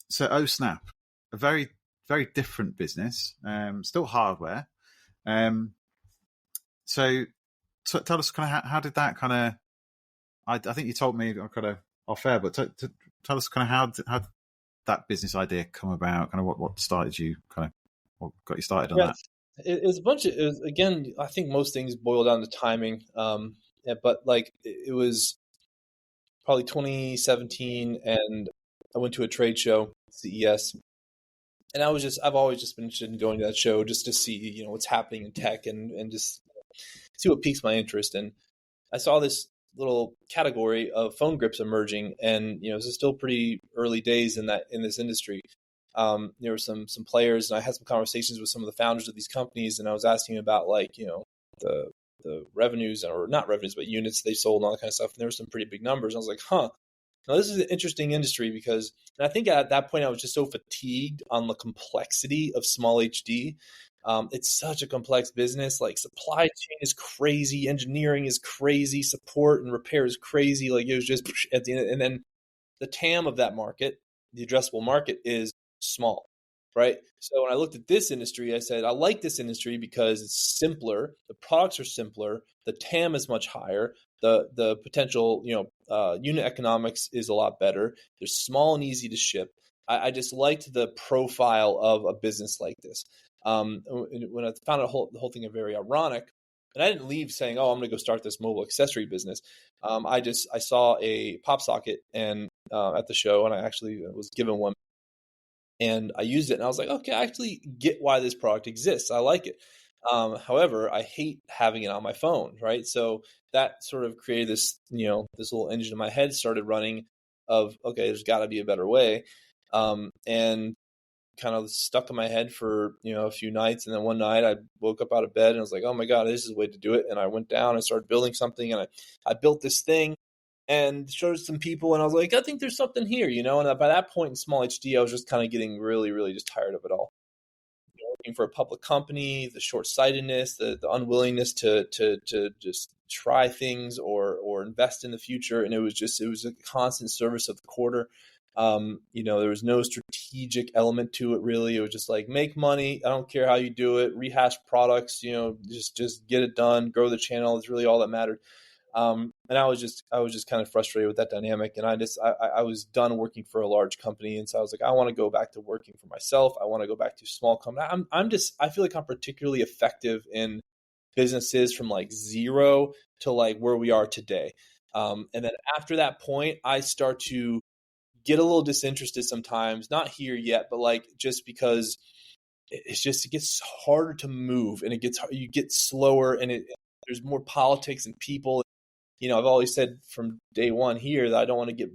So Ohsnap, a very, very different business, still hardware. So tell us kind of how did that kind of, I think you told me kind of off air, but tell us kind of how did that business idea come about, kind of what started you, kind of what got you started on that? It was a bunch of, again, I think most things boil down to timing. But like it was probably 2017, and I went to a trade show, CES, and I've always just been interested in going to that show just to see, what's happening in tech, and just see what piques my interest. And I saw this little category of phone grips emerging, and this is still pretty early days in this industry. There were some players, and I had some conversations with some of the founders of these companies, and I was asking about like the revenues, or not revenues, but units they sold and all that kind of stuff. And there were some pretty big numbers. And I was like, now this is an interesting industry, because, and I think at that point I was just so fatigued on the complexity of SmallHD. It's such a complex business. Like supply chain is crazy, engineering is crazy, support and repair is crazy. Like it was just at the end, and then the TAM of that market, the addressable market, is small, right? So when I looked at this industry, I said, I like this industry because it's simpler, the products are simpler, the TAM is much higher, the potential, unit economics is a lot better. They're small and easy to ship. I just liked the profile of a business like this. When I found the whole thing very ironic, and I didn't leave saying, "Oh, I'm going to go start this mobile accessory business." I saw a pop socket and at the show, and I actually was given one. And I used it, and I was like, okay, I actually get why this product exists. I like it. However, I hate having it on my phone, right? So that sort of created this, this little engine in my head started running of, okay, there's got to be a better way. And kind of stuck in my head for, a few nights. And then one night I woke up out of bed and I was like, oh my God, this is the way to do it. And I went down and started building something, and I built this thing and showed some people, and I was like, I think there's something here, and by that point in SmallHD, I was just kind of getting really, really just tired of it all. Working for a public company, the short-sightedness, the unwillingness to just try things or invest in the future. And it was a constant service of the quarter. There was no strategic element to it really. It was just like, make money. I don't care how you do it. Rehash products, just get it done, grow the channel. It's really all that mattered. And I was just kind of frustrated with that dynamic. And I was done working for a large company. And so I was like, I want to go back to working for myself. I want to go back to a small company. I feel like I'm particularly effective in businesses from like zero to like where we are today. And then after that point, I start to get a little disinterested sometimes, not here yet, but like, just because it gets harder to move, and you get slower, and there's more politics and people. I've always said from day one here that I don't want to get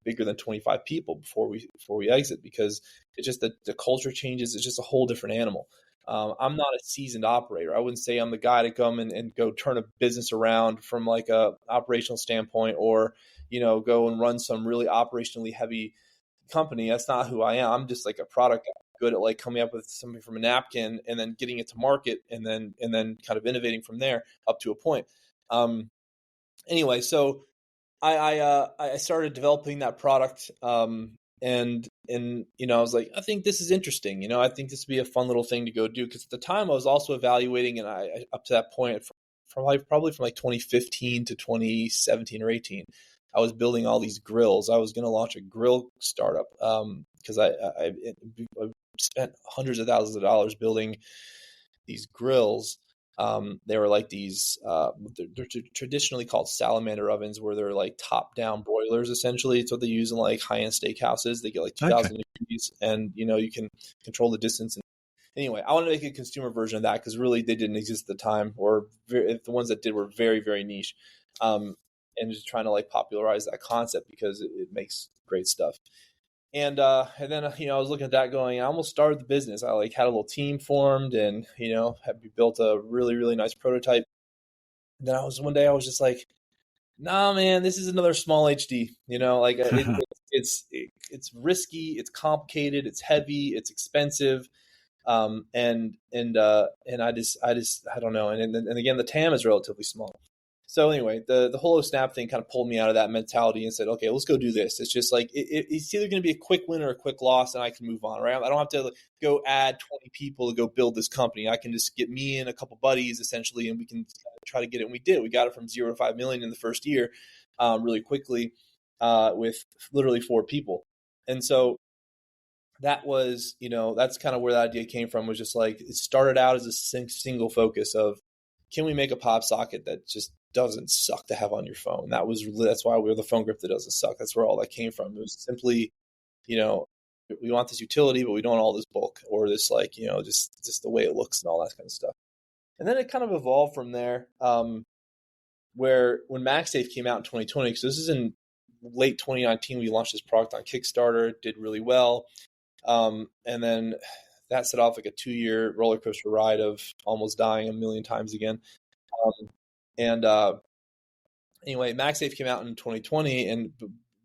bigger than 25 people before we exit, because it's just the culture changes. It's just a whole different animal. I'm not a seasoned operator. I wouldn't say I'm the guy to come and go turn a business around from like a operational standpoint, or, go and run some really operationally heavy company. That's not who I am. I'm just like a product guy, good at like coming up with something from a napkin and then getting it to market, and then kind of innovating from there up to a point. Anyway, so I started developing that product, and I was like, I think this is interesting. I think this would be a fun little thing to go do, because at the time I was also evaluating, and I up to that point probably from like 2015 to 2017 or 18, I was building all these grills. I was going to launch a grill startup, because I spent hundreds of thousands of dollars building these grills. They were like these, they're traditionally called salamander ovens, where they're like top down broilers. Essentially, it's what they use in like high end steakhouses. They get like 2,000 degrees, and you can control the distance. And anyway, I wanted to make a consumer version of that, because really they didn't exist at the time, or the ones that did were very, very niche. And just trying to like popularize that concept, because it makes great stuff. And then I was looking at that going, I almost started the business. I like had a little team formed, and had built a really, really nice prototype. And then one day I was just like, nah, man, this is another SmallHD. Like it's risky, it's complicated, it's heavy, it's expensive. And I just I don't know. And again, the TAM is relatively small. So anyway, the whole Ohsnap thing kind of pulled me out of that mentality and said, okay, let's go do this. It's just like, it's either going to be a quick win or a quick loss, and I can move on, right? I don't have to go add 20 people to go build this company. I can just get me and a couple buddies essentially, and we can try to get it. And we did. We got it from 0 to 5 million in the first year, really quickly, with literally 4 people. And so that was, that's kind of where that idea came from, was just like, it started out as a single focus of, can we make a pop socket that just doesn't suck to have on your phone? That's why we were the phone grip that doesn't suck. That's where all that came from. It was simply, we want this utility, but we don't want all this bulk, or this like, just the way it looks and all that kind of stuff. And then it kind of evolved from there, where when MagSafe came out in 2020, so this is in late 2019, we launched this product on Kickstarter, did really well. And then that set off like a 2-year roller coaster ride of almost dying a million times again. Anyway, MagSafe came out in 2020, and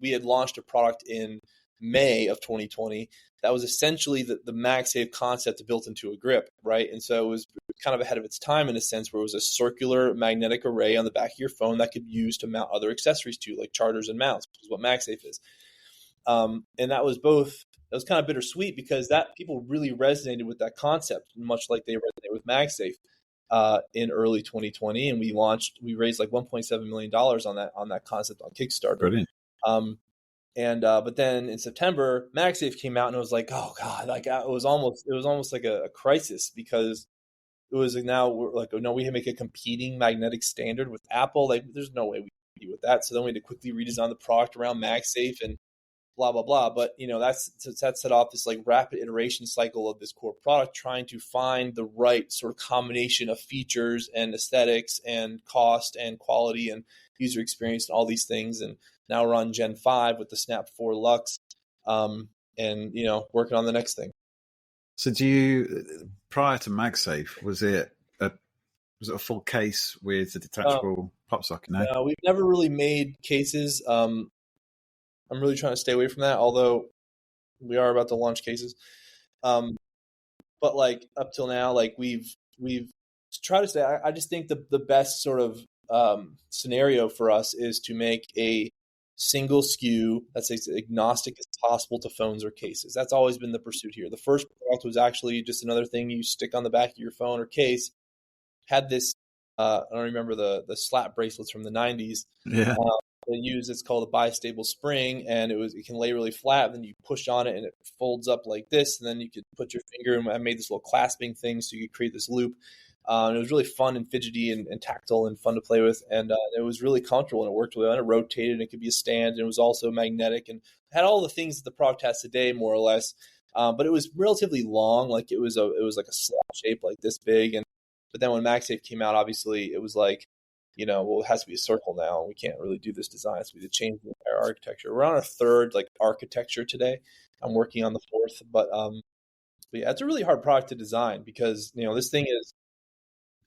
we had launched a product in May of 2020 that was essentially the MagSafe concept built into a grip, right? And so it was kind of ahead of its time in a sense, where it was a circular magnetic array on the back of your phone that could be used to mount other accessories to, like chargers and mounts, which is what MagSafe is. And that was kind of bittersweet, because that people really resonated with that concept, much like they resonate with MagSafe in early 2020. And we raised like $1.7 million on that concept on Kickstarter. Brilliant. But then in September, MagSafe came out, and it was like, oh God, like it was almost like a crisis, because it was like, now we're like, oh no, we can make a competing magnetic standard with Apple. Like there's no way we can compete with that. So then we had to quickly redesign the product around MagSafe, and blah, blah, blah. But, that set off this like rapid iteration cycle of this core product, trying to find the right sort of combination of features and aesthetics and cost and quality and user experience and all these things. And now we're on Gen 5 with the Snap 4 Lux, and, working on the next thing. So prior to MagSafe, was it a full case with a detachable pop socket? No, we've never really made cases. I'm really trying to stay away from that, although we are about to launch cases. But like up till now, like we've tried to stay. I just think the best sort of scenario for us is to make a single SKU that's as agnostic as possible to phones or cases. That's always been the pursuit here. The first product was actually just another thing you stick on the back of your phone or case. Had this, I don't remember the slap bracelets from the 90s. Yeah. It's called a bistable spring, and it can lay really flat. Then you push on it and it folds up like this, and then you could put your finger, and I made this little clasping thing so you could create this loop. And it was really fun and fidgety and tactile and fun to play with, and it was really comfortable, and it worked really well. And it rotated, and it could be a stand, and it was also magnetic, and had all the things that the product has today, more or less. But it was relatively long, like it was like a slot shape, like this big. But then when MagSafe came out, obviously it was like, well, it has to be a circle now. We can't really do this design. So we had to change the entire architecture. We're on our third like architecture today. I'm working on the fourth, but yeah, it's a really hard product to design because this thing's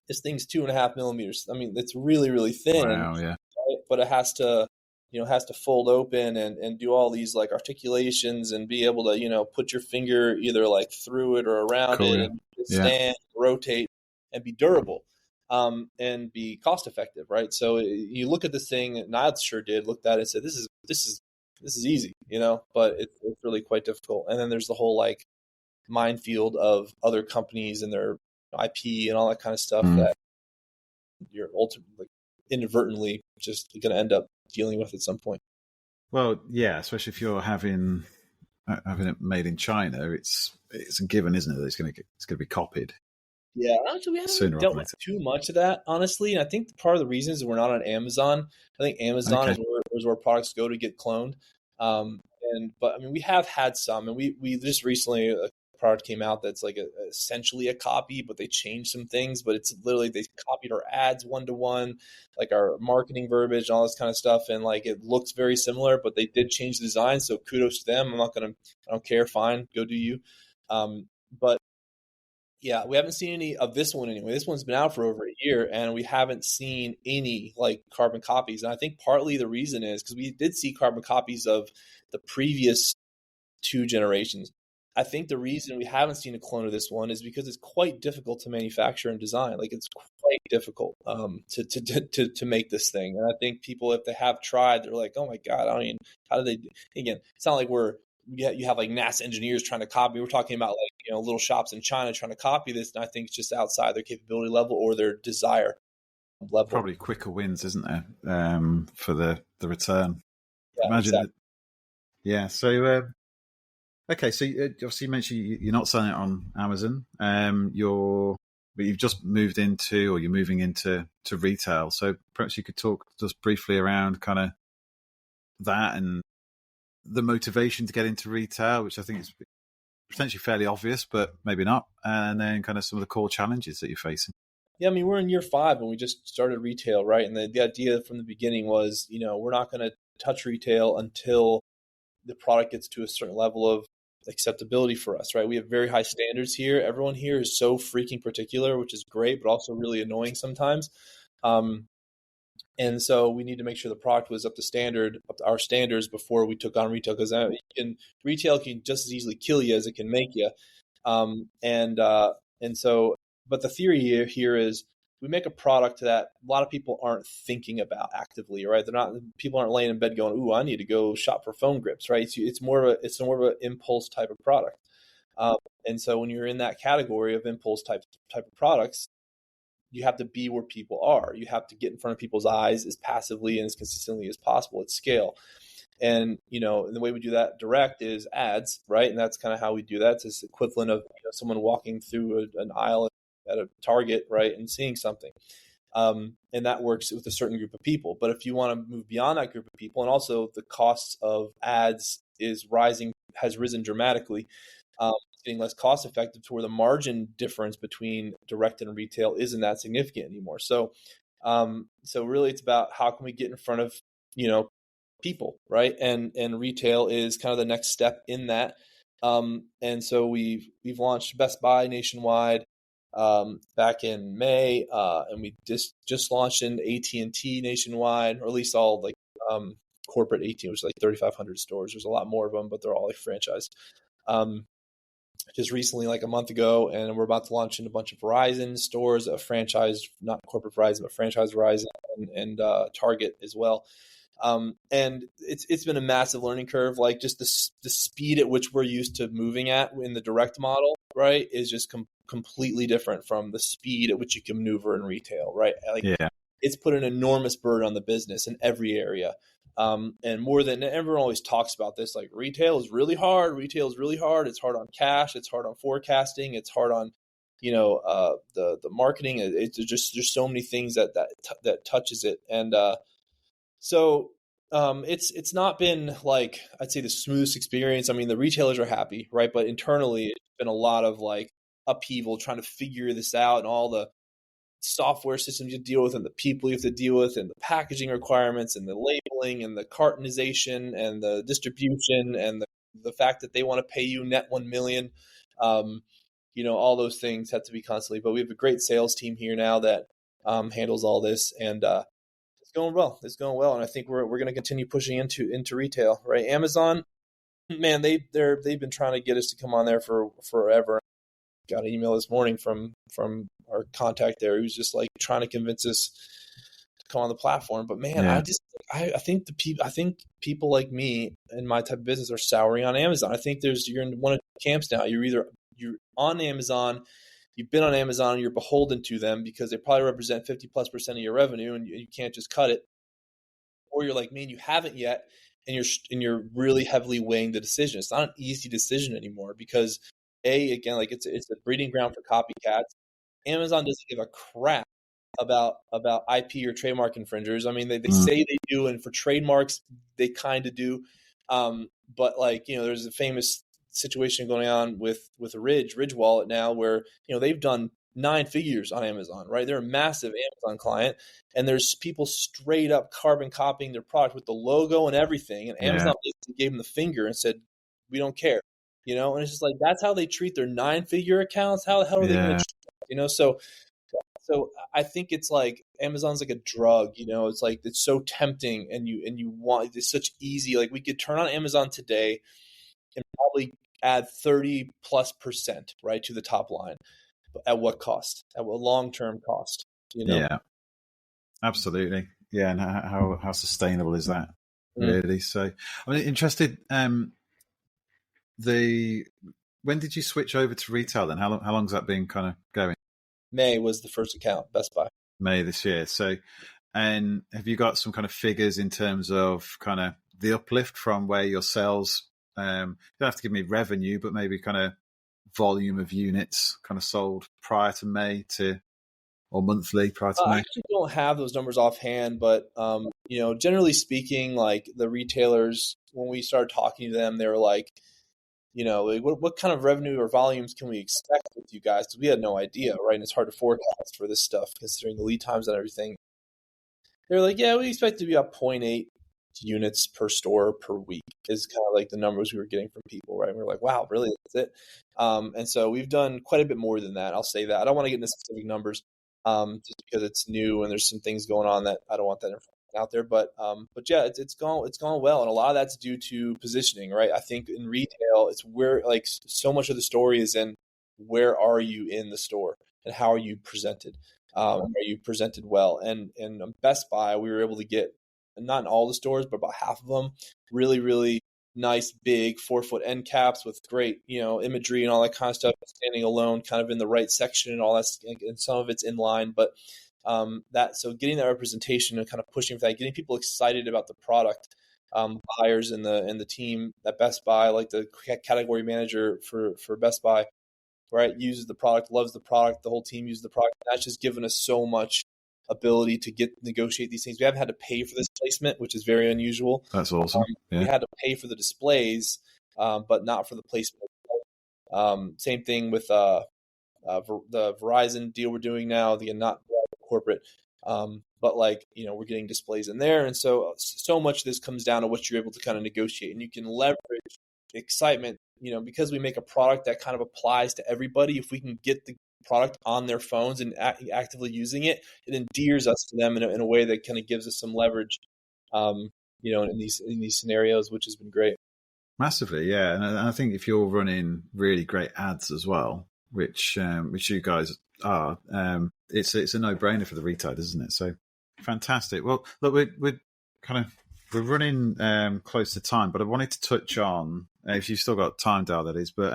2.5 millimeters. I mean, it's really, really thin. Wow, yeah. Right? But it has to fold open and do all these like articulations and be able to put your finger either like through it or around it and stand, rotate, and be durable. And be cost effective, right? So you look at this thing, and I sure did, looked at it and said, this is easy, but it's really quite difficult. And then there's the whole like minefield of other companies and their IP and all that kind of stuff that you're ultimately like, inadvertently just going to end up dealing with at some point. Well, yeah, especially if you're having it made in China, it's a given, isn't it? That it's going to be copied. Yeah, actually, we haven't dealt with too much of that, honestly. And I think part of the reason is we're not on Amazon. I think Amazon is where products go to get cloned. But I mean, we have had some, and we just recently a product came out that's like essentially a copy, but they changed some things. But it's literally they copied our ads 1-to-1, like our marketing verbiage and all this kind of stuff, and like it looks very similar, but they did change the design. So kudos to them. I don't care. Fine, go do you. But yeah, we haven't seen any of this one anyway. This one's been out for over a year, and we haven't seen any like carbon copies. And I think partly the reason is because we did see carbon copies of the previous 2 generations. I think the reason we haven't seen a clone of this one is because it's quite difficult to manufacture and design. Like it's quite difficult to make this thing. And I think people, if they have tried, they're like, oh my God, I mean, how do they? Again, it's not like you have like NASA engineers trying to copy. We're talking about like, little shops in China trying to copy this. And I think it's just outside their capability level or their desire level. Probably quicker wins, isn't there, for the return? Yeah, imagine exactly. Yeah. So, okay. So obviously you mentioned you're not selling it on Amazon. But you've just moved into, or you're moving into retail. So perhaps you could talk just briefly around kind of that and the motivation to get into retail, which I think is potentially fairly obvious, but maybe not. And then kind of some of the core challenges that you're facing. Yeah, I mean, we're in year 5 and we just started retail, right? And the idea from the beginning was, we're not going to touch retail until the product gets to a certain level of acceptability for us, right? We have very high standards here. Everyone here is so freaking particular, which is great, but also really annoying sometimes. And so we need to make sure the product was up to our standards before we took on retail, because retail can just as easily kill you as it can make you. But the theory here is we make a product that a lot of people aren't thinking about actively, right? People aren't laying in bed going, "Ooh, I need to go shop for phone grips," right? It's more of an impulse type of product. And so when you're in that category of impulse type of products, you have to be where people are. You have to get in front of people's eyes as passively and as consistently as possible at scale. And, and the way we do that direct is ads, right? And that's kind of how we do that. It's this equivalent of someone walking through an aisle at a Target, right, and seeing something. And that works with a certain group of people. But if you want to move beyond that group of people, and also the costs of ads has risen dramatically. It's getting less cost effective to where the margin difference between direct and retail isn't that significant anymore. So really it's about how can we get in front of, people, right? And retail is kind of the next step in that. And so we've launched Best Buy nationwide back in May, and we just launched in AT&T nationwide, or at least all like corporate AT&T, which is like 3,500 stores. There's a lot more of them, but they're all like franchised. Just recently, like a month ago, and we're about to launch in a bunch of Verizon stores, a franchise, not corporate Verizon, but franchise Verizon, and Target as well. And it's been a massive learning curve. Like just the speed at which we're used to moving at in the direct model, right, is just completely different from the speed at which you can maneuver in retail, right? Like it's put an enormous burden on the business in every area. And more than everyone always talks about this, like retail is really hard. Retail is really hard. It's hard on cash. It's hard on forecasting. It's hard on, the marketing. There's so many things that touches it. And, so it's not been like, I'd say the smoothest experience. I mean, the retailers are happy, right? But internally it's been a lot of like upheaval trying to figure this out, and all the software systems you deal with and the people you have to deal with and the packaging requirements and the labeling and the cartonization and the distribution and the fact that they want to pay you net 1 million. All those things have to be constantly, but we have a great sales team here now that handles all this, and it's going well. It's going well. And I think we're going to continue pushing into retail, right? Amazon, man, they've been trying to get us to come on there for forever. Got an email this morning from our contact there. He was just like trying to convince us to come on the platform. But man, I think people like me and my type of business are souring on Amazon. I think you're in one of two camps now. You're on Amazon, you've been on Amazon, you're beholden to them because they probably represent 50+% of your revenue, and you can't just cut it. Or you're like me and you haven't yet, and you're really heavily weighing the decision. It's not an easy decision anymore because again, like it's a breeding ground for copycats. Amazon doesn't give a crap about IP or trademark infringers. I mean, they say they do, and for trademarks, they kind of do. But like, there's a famous situation going on with Ridge Wallet now where, they've done 9 figures on Amazon, right? They're a massive Amazon client, and there's people straight up carbon copying their product with the logo and everything. And Amazon basically gave them the finger and said, we don't care. And it's just like, that's how they treat their 9-figure accounts. How the hell are they going to treat, so I think it's like Amazon's like a drug, it's like, it's so tempting, and you want, it's such easy. Like we could turn on Amazon today and probably add 30+%, right, to the top line. But at what cost? At what long-term cost? Yeah, absolutely. Yeah. And how sustainable is that really? So I'm interested, when did you switch over to retail then? How long's that been kind of going? May was the first account, Best Buy. May this year. So, and have you got some kind of figures in terms of kind of the uplift from where your sales, you don't have to give me revenue, but maybe kind of volume of units kind of sold prior to May or monthly prior to May? I actually don't have those numbers offhand, but generally speaking, like the retailers, when we started talking to them, they were like, what kind of revenue or volumes can we expect with you guys? Because we had no idea, right? And it's hard to forecast for this stuff considering the lead times and everything. They're like, yeah, we expect to be up 0.8 units per store per week is kind of like the numbers we were getting from people, right? And we're like, wow, really? That's it? And so we've done quite a bit more than that. I'll say that. I don't want to get into specific numbers just because it's new and there's some things going on that I don't want that information out there. But yeah, it's gone well. And a lot of that's due to positioning, right? I think in retail, it's where like so much of the story is in where are you in the store and how are you presented? Are you presented well? And Best Buy, we were able to get, not in all the stores, but about half of them, really, really nice, big 4-foot end caps with great, imagery and all that kind of stuff, standing alone, kind of in the right section and all that. And some of it's in line, but so getting that representation and kind of pushing for that, getting people excited about the product, buyers and the team at Best Buy, like the category manager for Best Buy, right, uses the product, loves the product, the whole team uses the product. That's just given us so much ability to negotiate these things. We haven't had to pay for this placement, which is very unusual. That's awesome. We had to pay for the displays, but not for the placement. Same thing with the Verizon deal we're doing now, the not corporate, but like, we're getting displays in there. And so much of this comes down to what you're able to kind of negotiate, and you can leverage excitement, because we make a product that kind of applies to everybody. If we can get the product on their phones and actively using it, it endears us to them in a way that kind of gives us some leverage, in these scenarios, which has been great. Massively, yeah. And I think if you're running really great ads as well, which you guys are, it's a no-brainer for the retailers, isn't it? So fantastic. Well, look, we're running close to time, but I wanted to touch on, if you've still got time, Dale, that is, but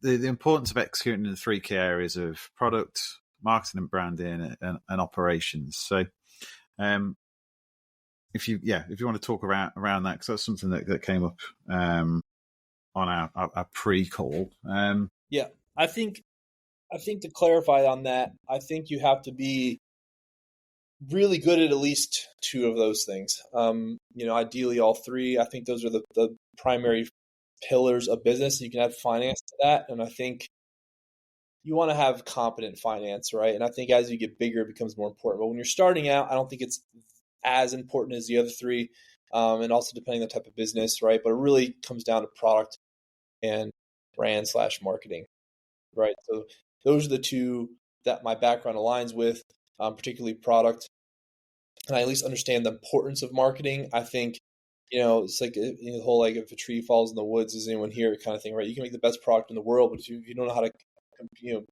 the importance of executing in the 3 key areas of product, marketing and branding, and operations. So if you want to talk around that, because that's something that came up on our pre-call. I think to clarify on that, I think you have to be really good at least 2 of those things. Ideally all 3. I think those are the primary pillars of business. You can add finance to that, and I think you want to have competent finance, right? And I think as you get bigger, it becomes more important. But when you're starting out, I don't think it's as important as the other 3, and also depending on the type of business, right? But it really comes down to product and brand/marketing, right? So those are the 2 that my background aligns with, particularly product. And I at least understand the importance of marketing. I think, it's like the whole, like, if a tree falls in the woods, is anyone here kind of thing, right? You can make the best product in the world, but if you don't know how to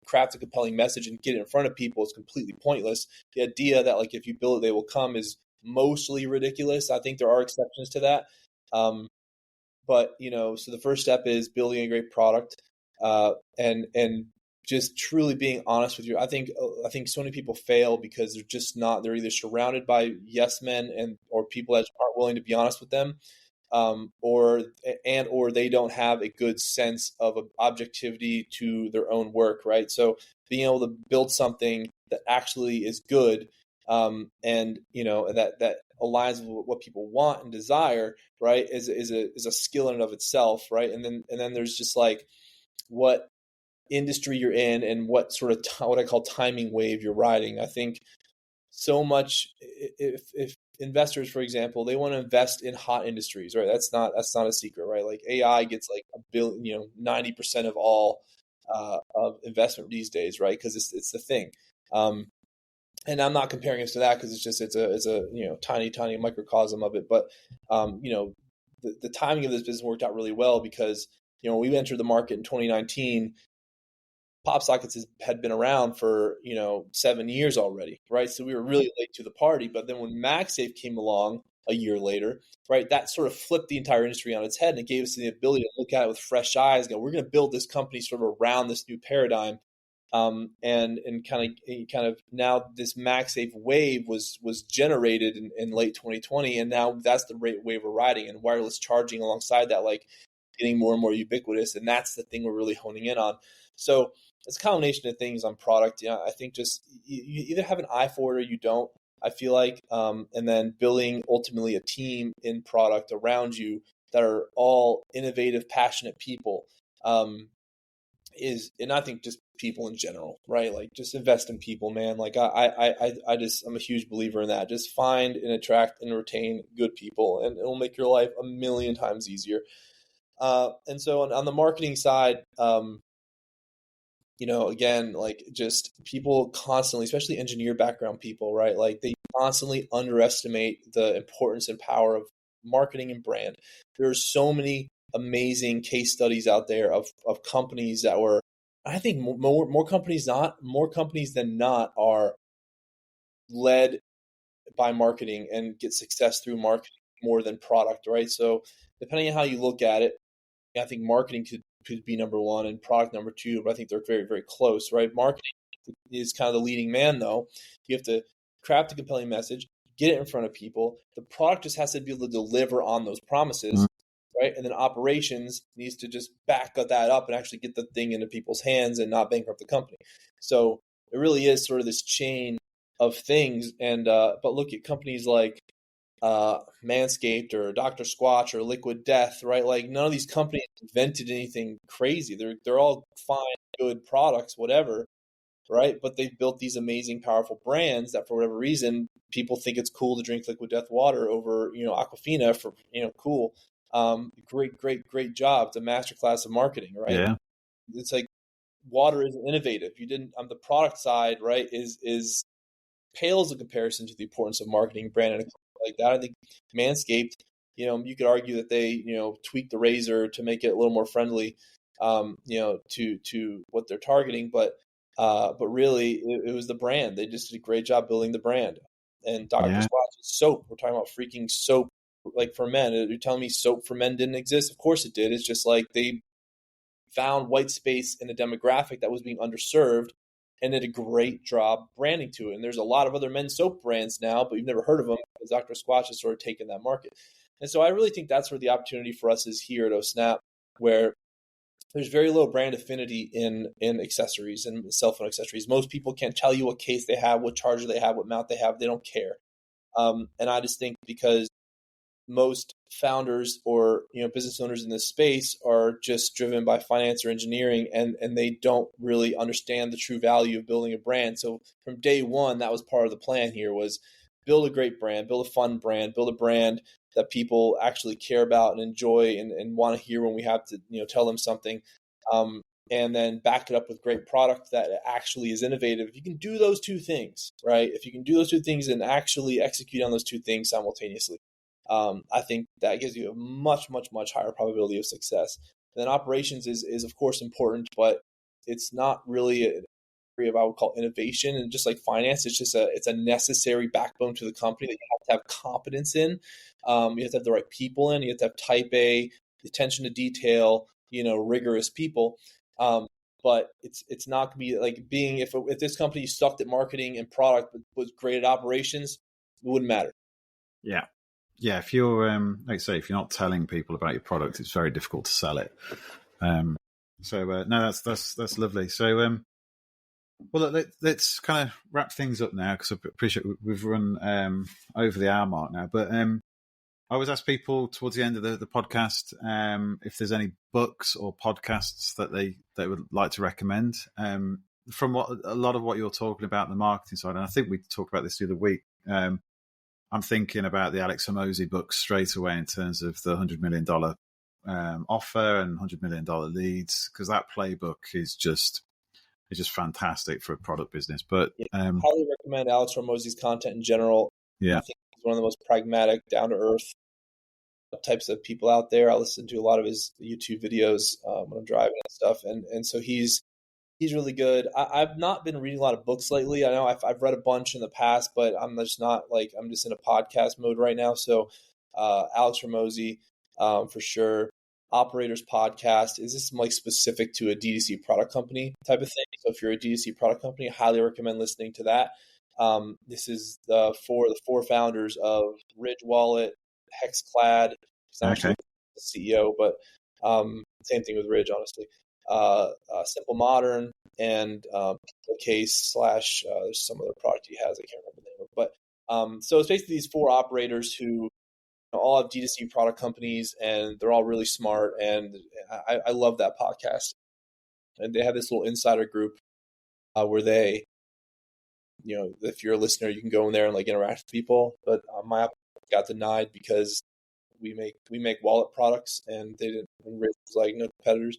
craft a compelling message and get it in front of people, it's completely pointless. The idea that, like, if you build it, they will come is mostly ridiculous. I think there are exceptions to that. But, so the first step is building a great product, and just truly being honest with you. I think so many people fail because they're either surrounded by yes men or people that aren't willing to be honest with them, or they don't have a good sense of objectivity to their own work, right? So being able to build something that actually is good, and that aligns with what people want and desire, right, is a skill in and of itself, right? And then there's just like what industry you're in and what sort of what I call timing wave you're riding. I think so much, if investors, for example, they want to invest in hot industries, right? That's not a secret, right? Like AI gets like 90% of all of investment these days, right? Because it's the thing. And I'm not comparing us to that because it's a tiny microcosm of it. But the timing of this business worked out really well because when we entered the market in 2019, pop sockets had been around for 7 years already, right? So we were really late to the party. But then when MagSafe came along a year later, right, that sort of flipped the entire industry on its head, and it gave us the ability to look at it with fresh eyes and go, we're going to build this company sort of around this new paradigm. And kind of now this MagSafe wave was generated in late 2020, and now that's the wave we're riding, and wireless charging alongside that, like, getting more and more ubiquitous, and that's the thing we're really honing in on. So it's a combination of things on product. I think just you either have an eye for it or you don't, I feel like, and then building ultimately a team in product around you that are all innovative, passionate people, and I think just people in general, right? Like, just invest in people, man. Like I'm a huge believer in that. Just find and attract and retain good people, and it'll make your life a million times easier. And so on the marketing side, again, like, just people constantly, especially engineer background people, right? Like, they constantly underestimate the importance and power of marketing and brand. There are so many amazing case studies out there of companies that were, I think more companies than not are led by marketing and get success through marketing more than product, right? So depending on how you look at it, I think marketing could be number 1 and product number 2, but I think they're very, very close, right? Marketing is kind of the leading man, though. You have to craft a compelling message, get it in front of people. The product just has to be able to deliver on those promises, right? And then operations needs to just back that up and actually get the thing into people's hands and not bankrupt the company. So it really is sort of this chain things. And but look at companies like Manscaped or Dr. Squatch or Liquid Death, right? Like none of these companies invented anything crazy. They're all fine, good products, whatever, right? But they've built these amazing, powerful brands that for whatever reason people think it's cool to drink Liquid Death water over Aquafina for cool. Great job. It's a masterclass of marketing, right? Yeah. It's like water is innovative. You didn't on the product side, right? Is pales in comparison to the importance of marketing brand and like that. I think Manscaped, you could argue that they, tweaked the razor to make it a little more friendly, to what they're targeting, but really it was the brand. They just did a great job building the brand. And Dr. Squatch's soap, we're talking about freaking soap, like for men. You're telling me soap for men didn't exist? Of course it did. It's just like they found white space in a demographic that was being underserved and did a great job branding to it. And there's a lot of other men's soap brands now, but you've never heard of them because Dr. Squatch has sort of taken that market. And so I really think that's where the opportunity for us is here at Ohsnap, where there's very low brand affinity in accessories and cell phone accessories. Most people can't tell you what case they have, what charger they have, what mount they have. They don't care. And I just think because most founders or business owners in this space are just driven by finance or engineering, and they don't really understand the true value of building a brand. So from day one, that was part of the plan here, was build a great brand, build a fun brand, build a brand that people actually care about and enjoy and want to hear when we have to tell them something, and then back it up with great product that actually is innovative. If you can do those two things, right? If you can do those two things and actually execute on those two things simultaneously, I think that gives you a much, much, much higher probability of success. And then operations is of course important, but it's not really an area of I would call innovation. And just like finance, it's a necessary backbone to the company that you have to have competence in. You have to have the right people in. You have to have type A, attention to detail, rigorous people. But it's not going to be like being if this company sucked at marketing and product but was great at operations, it wouldn't matter. Yeah. Yeah, if you're, like I say, if you're not telling people about your product, it's very difficult to sell it. No, that's lovely. So, well, let's kind of wrap things up now because I appreciate we've run over the hour mark now. But I always ask people towards the end of the podcast if there's any books or podcasts that they would like to recommend. From a lot of what you're talking about, the marketing side, and I think we talked about this the other week. I'm thinking about the Alex Hormozi book straight away in terms of the $100 million offer and $100 million leads, because that playbook is just fantastic for a product business. But highly recommend Alex Hormozi's content in general. Yeah, I think he's one of the most pragmatic, down to earth types of people out there. I listen to a lot of his YouTube videos when I'm driving and stuff, and so he's really good. I've not been reading a lot of books lately. I know I've read a bunch in the past, but I'm just not I'm just in a podcast mode right now. So Alex Hormozi, for sure. Operators Podcast is this specific to a D2C product company type of thing. So if you're a D2C product company, I highly recommend listening to that. This is the four founders of Ridge Wallet, Hexclad. He's not actually the CEO, but same thing with Ridge, honestly. Simple Modern and Case / there's some other product he has, I can't remember the name of it. But so it's basically these four operators who all have D2C product companies, and they're all really smart, and I love that podcast. And they have this little insider group where they, if you're a listener, you can go in there and interact with people. But my app got denied because we make wallet products, and they didn't. And Rich was no competitors.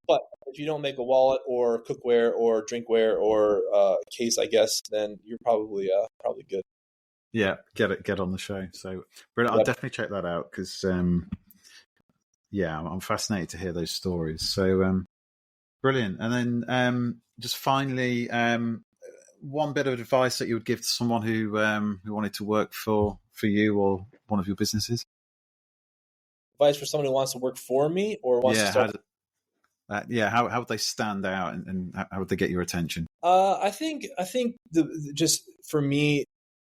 But if you don't make a wallet or cookware or drinkware or case, I guess, then you're probably good. Yeah, get on the show. So, but I'll definitely check that out because, I'm fascinated to hear those stories. So, brilliant. And then, just finally, one bit of advice that you would give to someone who wanted to work for you or one of your businesses. Advice for someone who wants to work for me or wants to start. How would they stand out and how would they get your attention? I think just for me,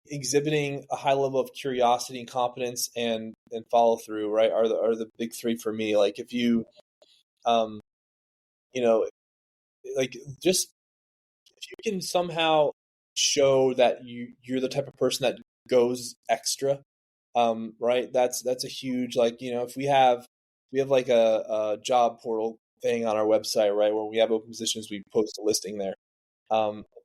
exhibiting a high level of curiosity and competence and follow through, right, are the big three for me. Like if you, just if you can somehow show that you're the type of person that goes extra. Right. That's a huge, like, if we have like a job portal thing on our website, right, where we have open positions, we post a listing there.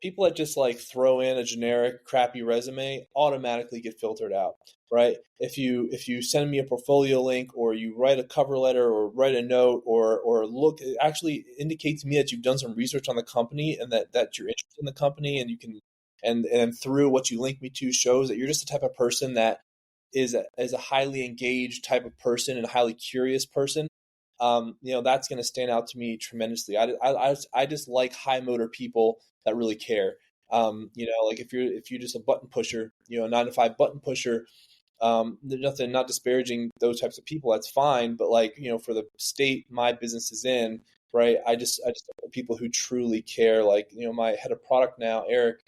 People that just like throw in a generic crappy resume automatically get filtered out, right? If you send me a portfolio link, or you write a cover letter, or write a note, or look, it actually indicates to me that you've done some research on the company, and that you're interested in the company, and you can, and through what you link me to shows that you're just the type of person that is a highly engaged type of person and a highly curious person. That's going to stand out to me tremendously. I just like high motor people that really care. Like if you're just a button pusher, a 9-to-5 button pusher, there's nothing, not disparaging those types of people. That's fine. But like, for the state my business is in, right, I just like people who truly care. Like, my head of product now, Eric,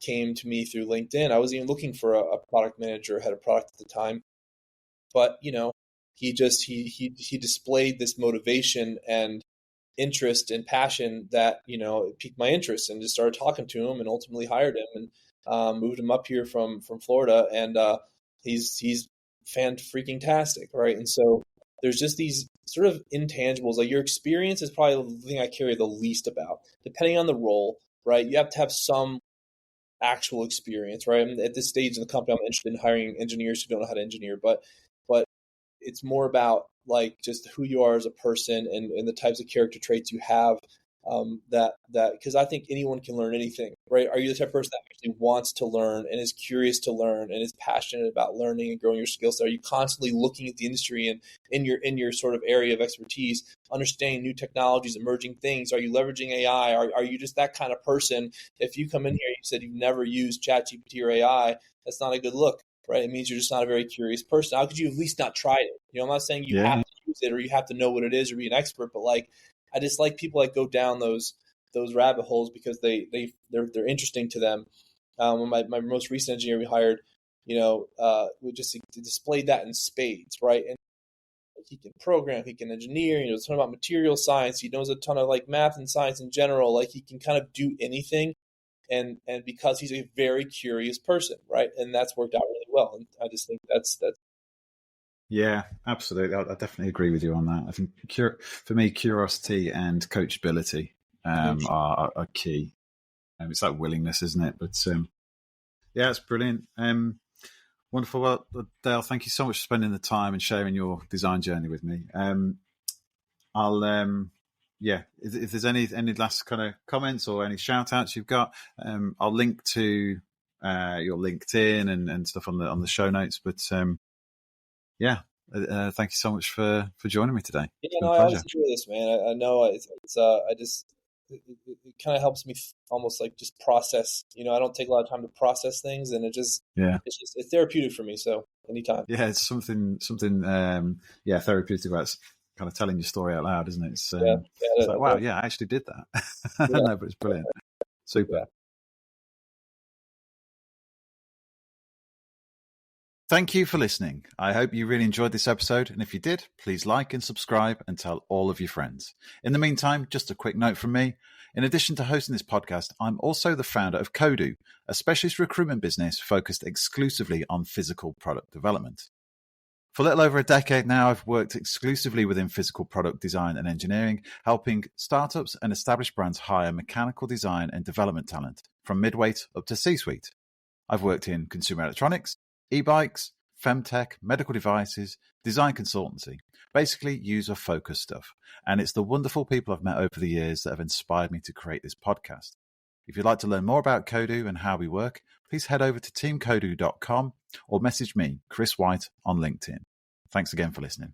came to me through LinkedIn. I wasn't even looking for a product manager, head of product at the time, but he displayed this motivation and interest and passion that it piqued my interest, and just started talking to him, and ultimately hired him, and moved him up here from Florida, and he's fan-freaking-tastic, right? And so there's just these sort of intangibles. Like, your experience is probably the thing I carry the least about, depending on the role, right? You have to have some actual experience, right? And at this stage in the company, I'm interested in hiring engineers who don't know how to engineer, but it's more about like just who you are as a person, and the types of character traits you have, that because I think anyone can learn anything, right? Are you the type of person that actually wants to learn and is curious to learn and is passionate about learning and growing your skill set? Are you constantly looking at the industry and in your sort of area of expertise, understanding new technologies, emerging things? Are you leveraging AI? Are you just that kind of person? If you come in here and you said you've never used ChatGPT or AI, that's not a good look, right? It means you're just not a very curious person. How could you at least not try it? I'm not saying you have to use it or you have to know what it is or be an expert, but like, I just like people that go down those rabbit holes because they're interesting to them. My most recent engineer we hired, we just displayed that in spades, right? And he can program, he can engineer, he knows a ton about material science, he knows a ton of like math and science in general. Like, he can kind of do anything. And because he's a very curious person, right? And that's worked out really well. And I just think that's. Yeah, absolutely. I definitely agree with you on that. I think for me, curiosity and coachability are key. It's like willingness, isn't it? But yeah, it's brilliant. Wonderful. Well, Dale, thank you so much for spending the time and sharing your design journey with me. If there's any last kind of comments or any shout outs you've got, I'll link to your LinkedIn and stuff on the show notes. But thank you so much for joining me today. Yeah, I always enjoy this, man. I know it kind of helps me almost like just process. I don't take a lot of time to process things, and it's therapeutic for me. So anytime. Yeah, it's something therapeutic about kind of telling your story out loud, isn't it? It's like, wow, yeah, I actually did that. No, but it's brilliant. Super. Yeah. Thank you for listening. I hope you really enjoyed this episode, and if you did, please like and subscribe and tell all of your friends. In the meantime, just a quick note from me. In addition to hosting this podcast, I'm also the founder of Kodu, a specialist recruitment business focused exclusively on physical product development. For a little over a decade now, I've worked exclusively within physical product design and engineering, helping startups and established brands hire mechanical design and development talent from mid-weight up to C-suite. I've worked in consumer electronics, e-bikes, femtech, medical devices, design consultancy, basically user-focused stuff. And it's the wonderful people I've met over the years that have inspired me to create this podcast. If you'd like to learn more about Kodu and how we work, please head over to teamkodu.com or message me, Chris Whyte, on LinkedIn. Thanks again for listening.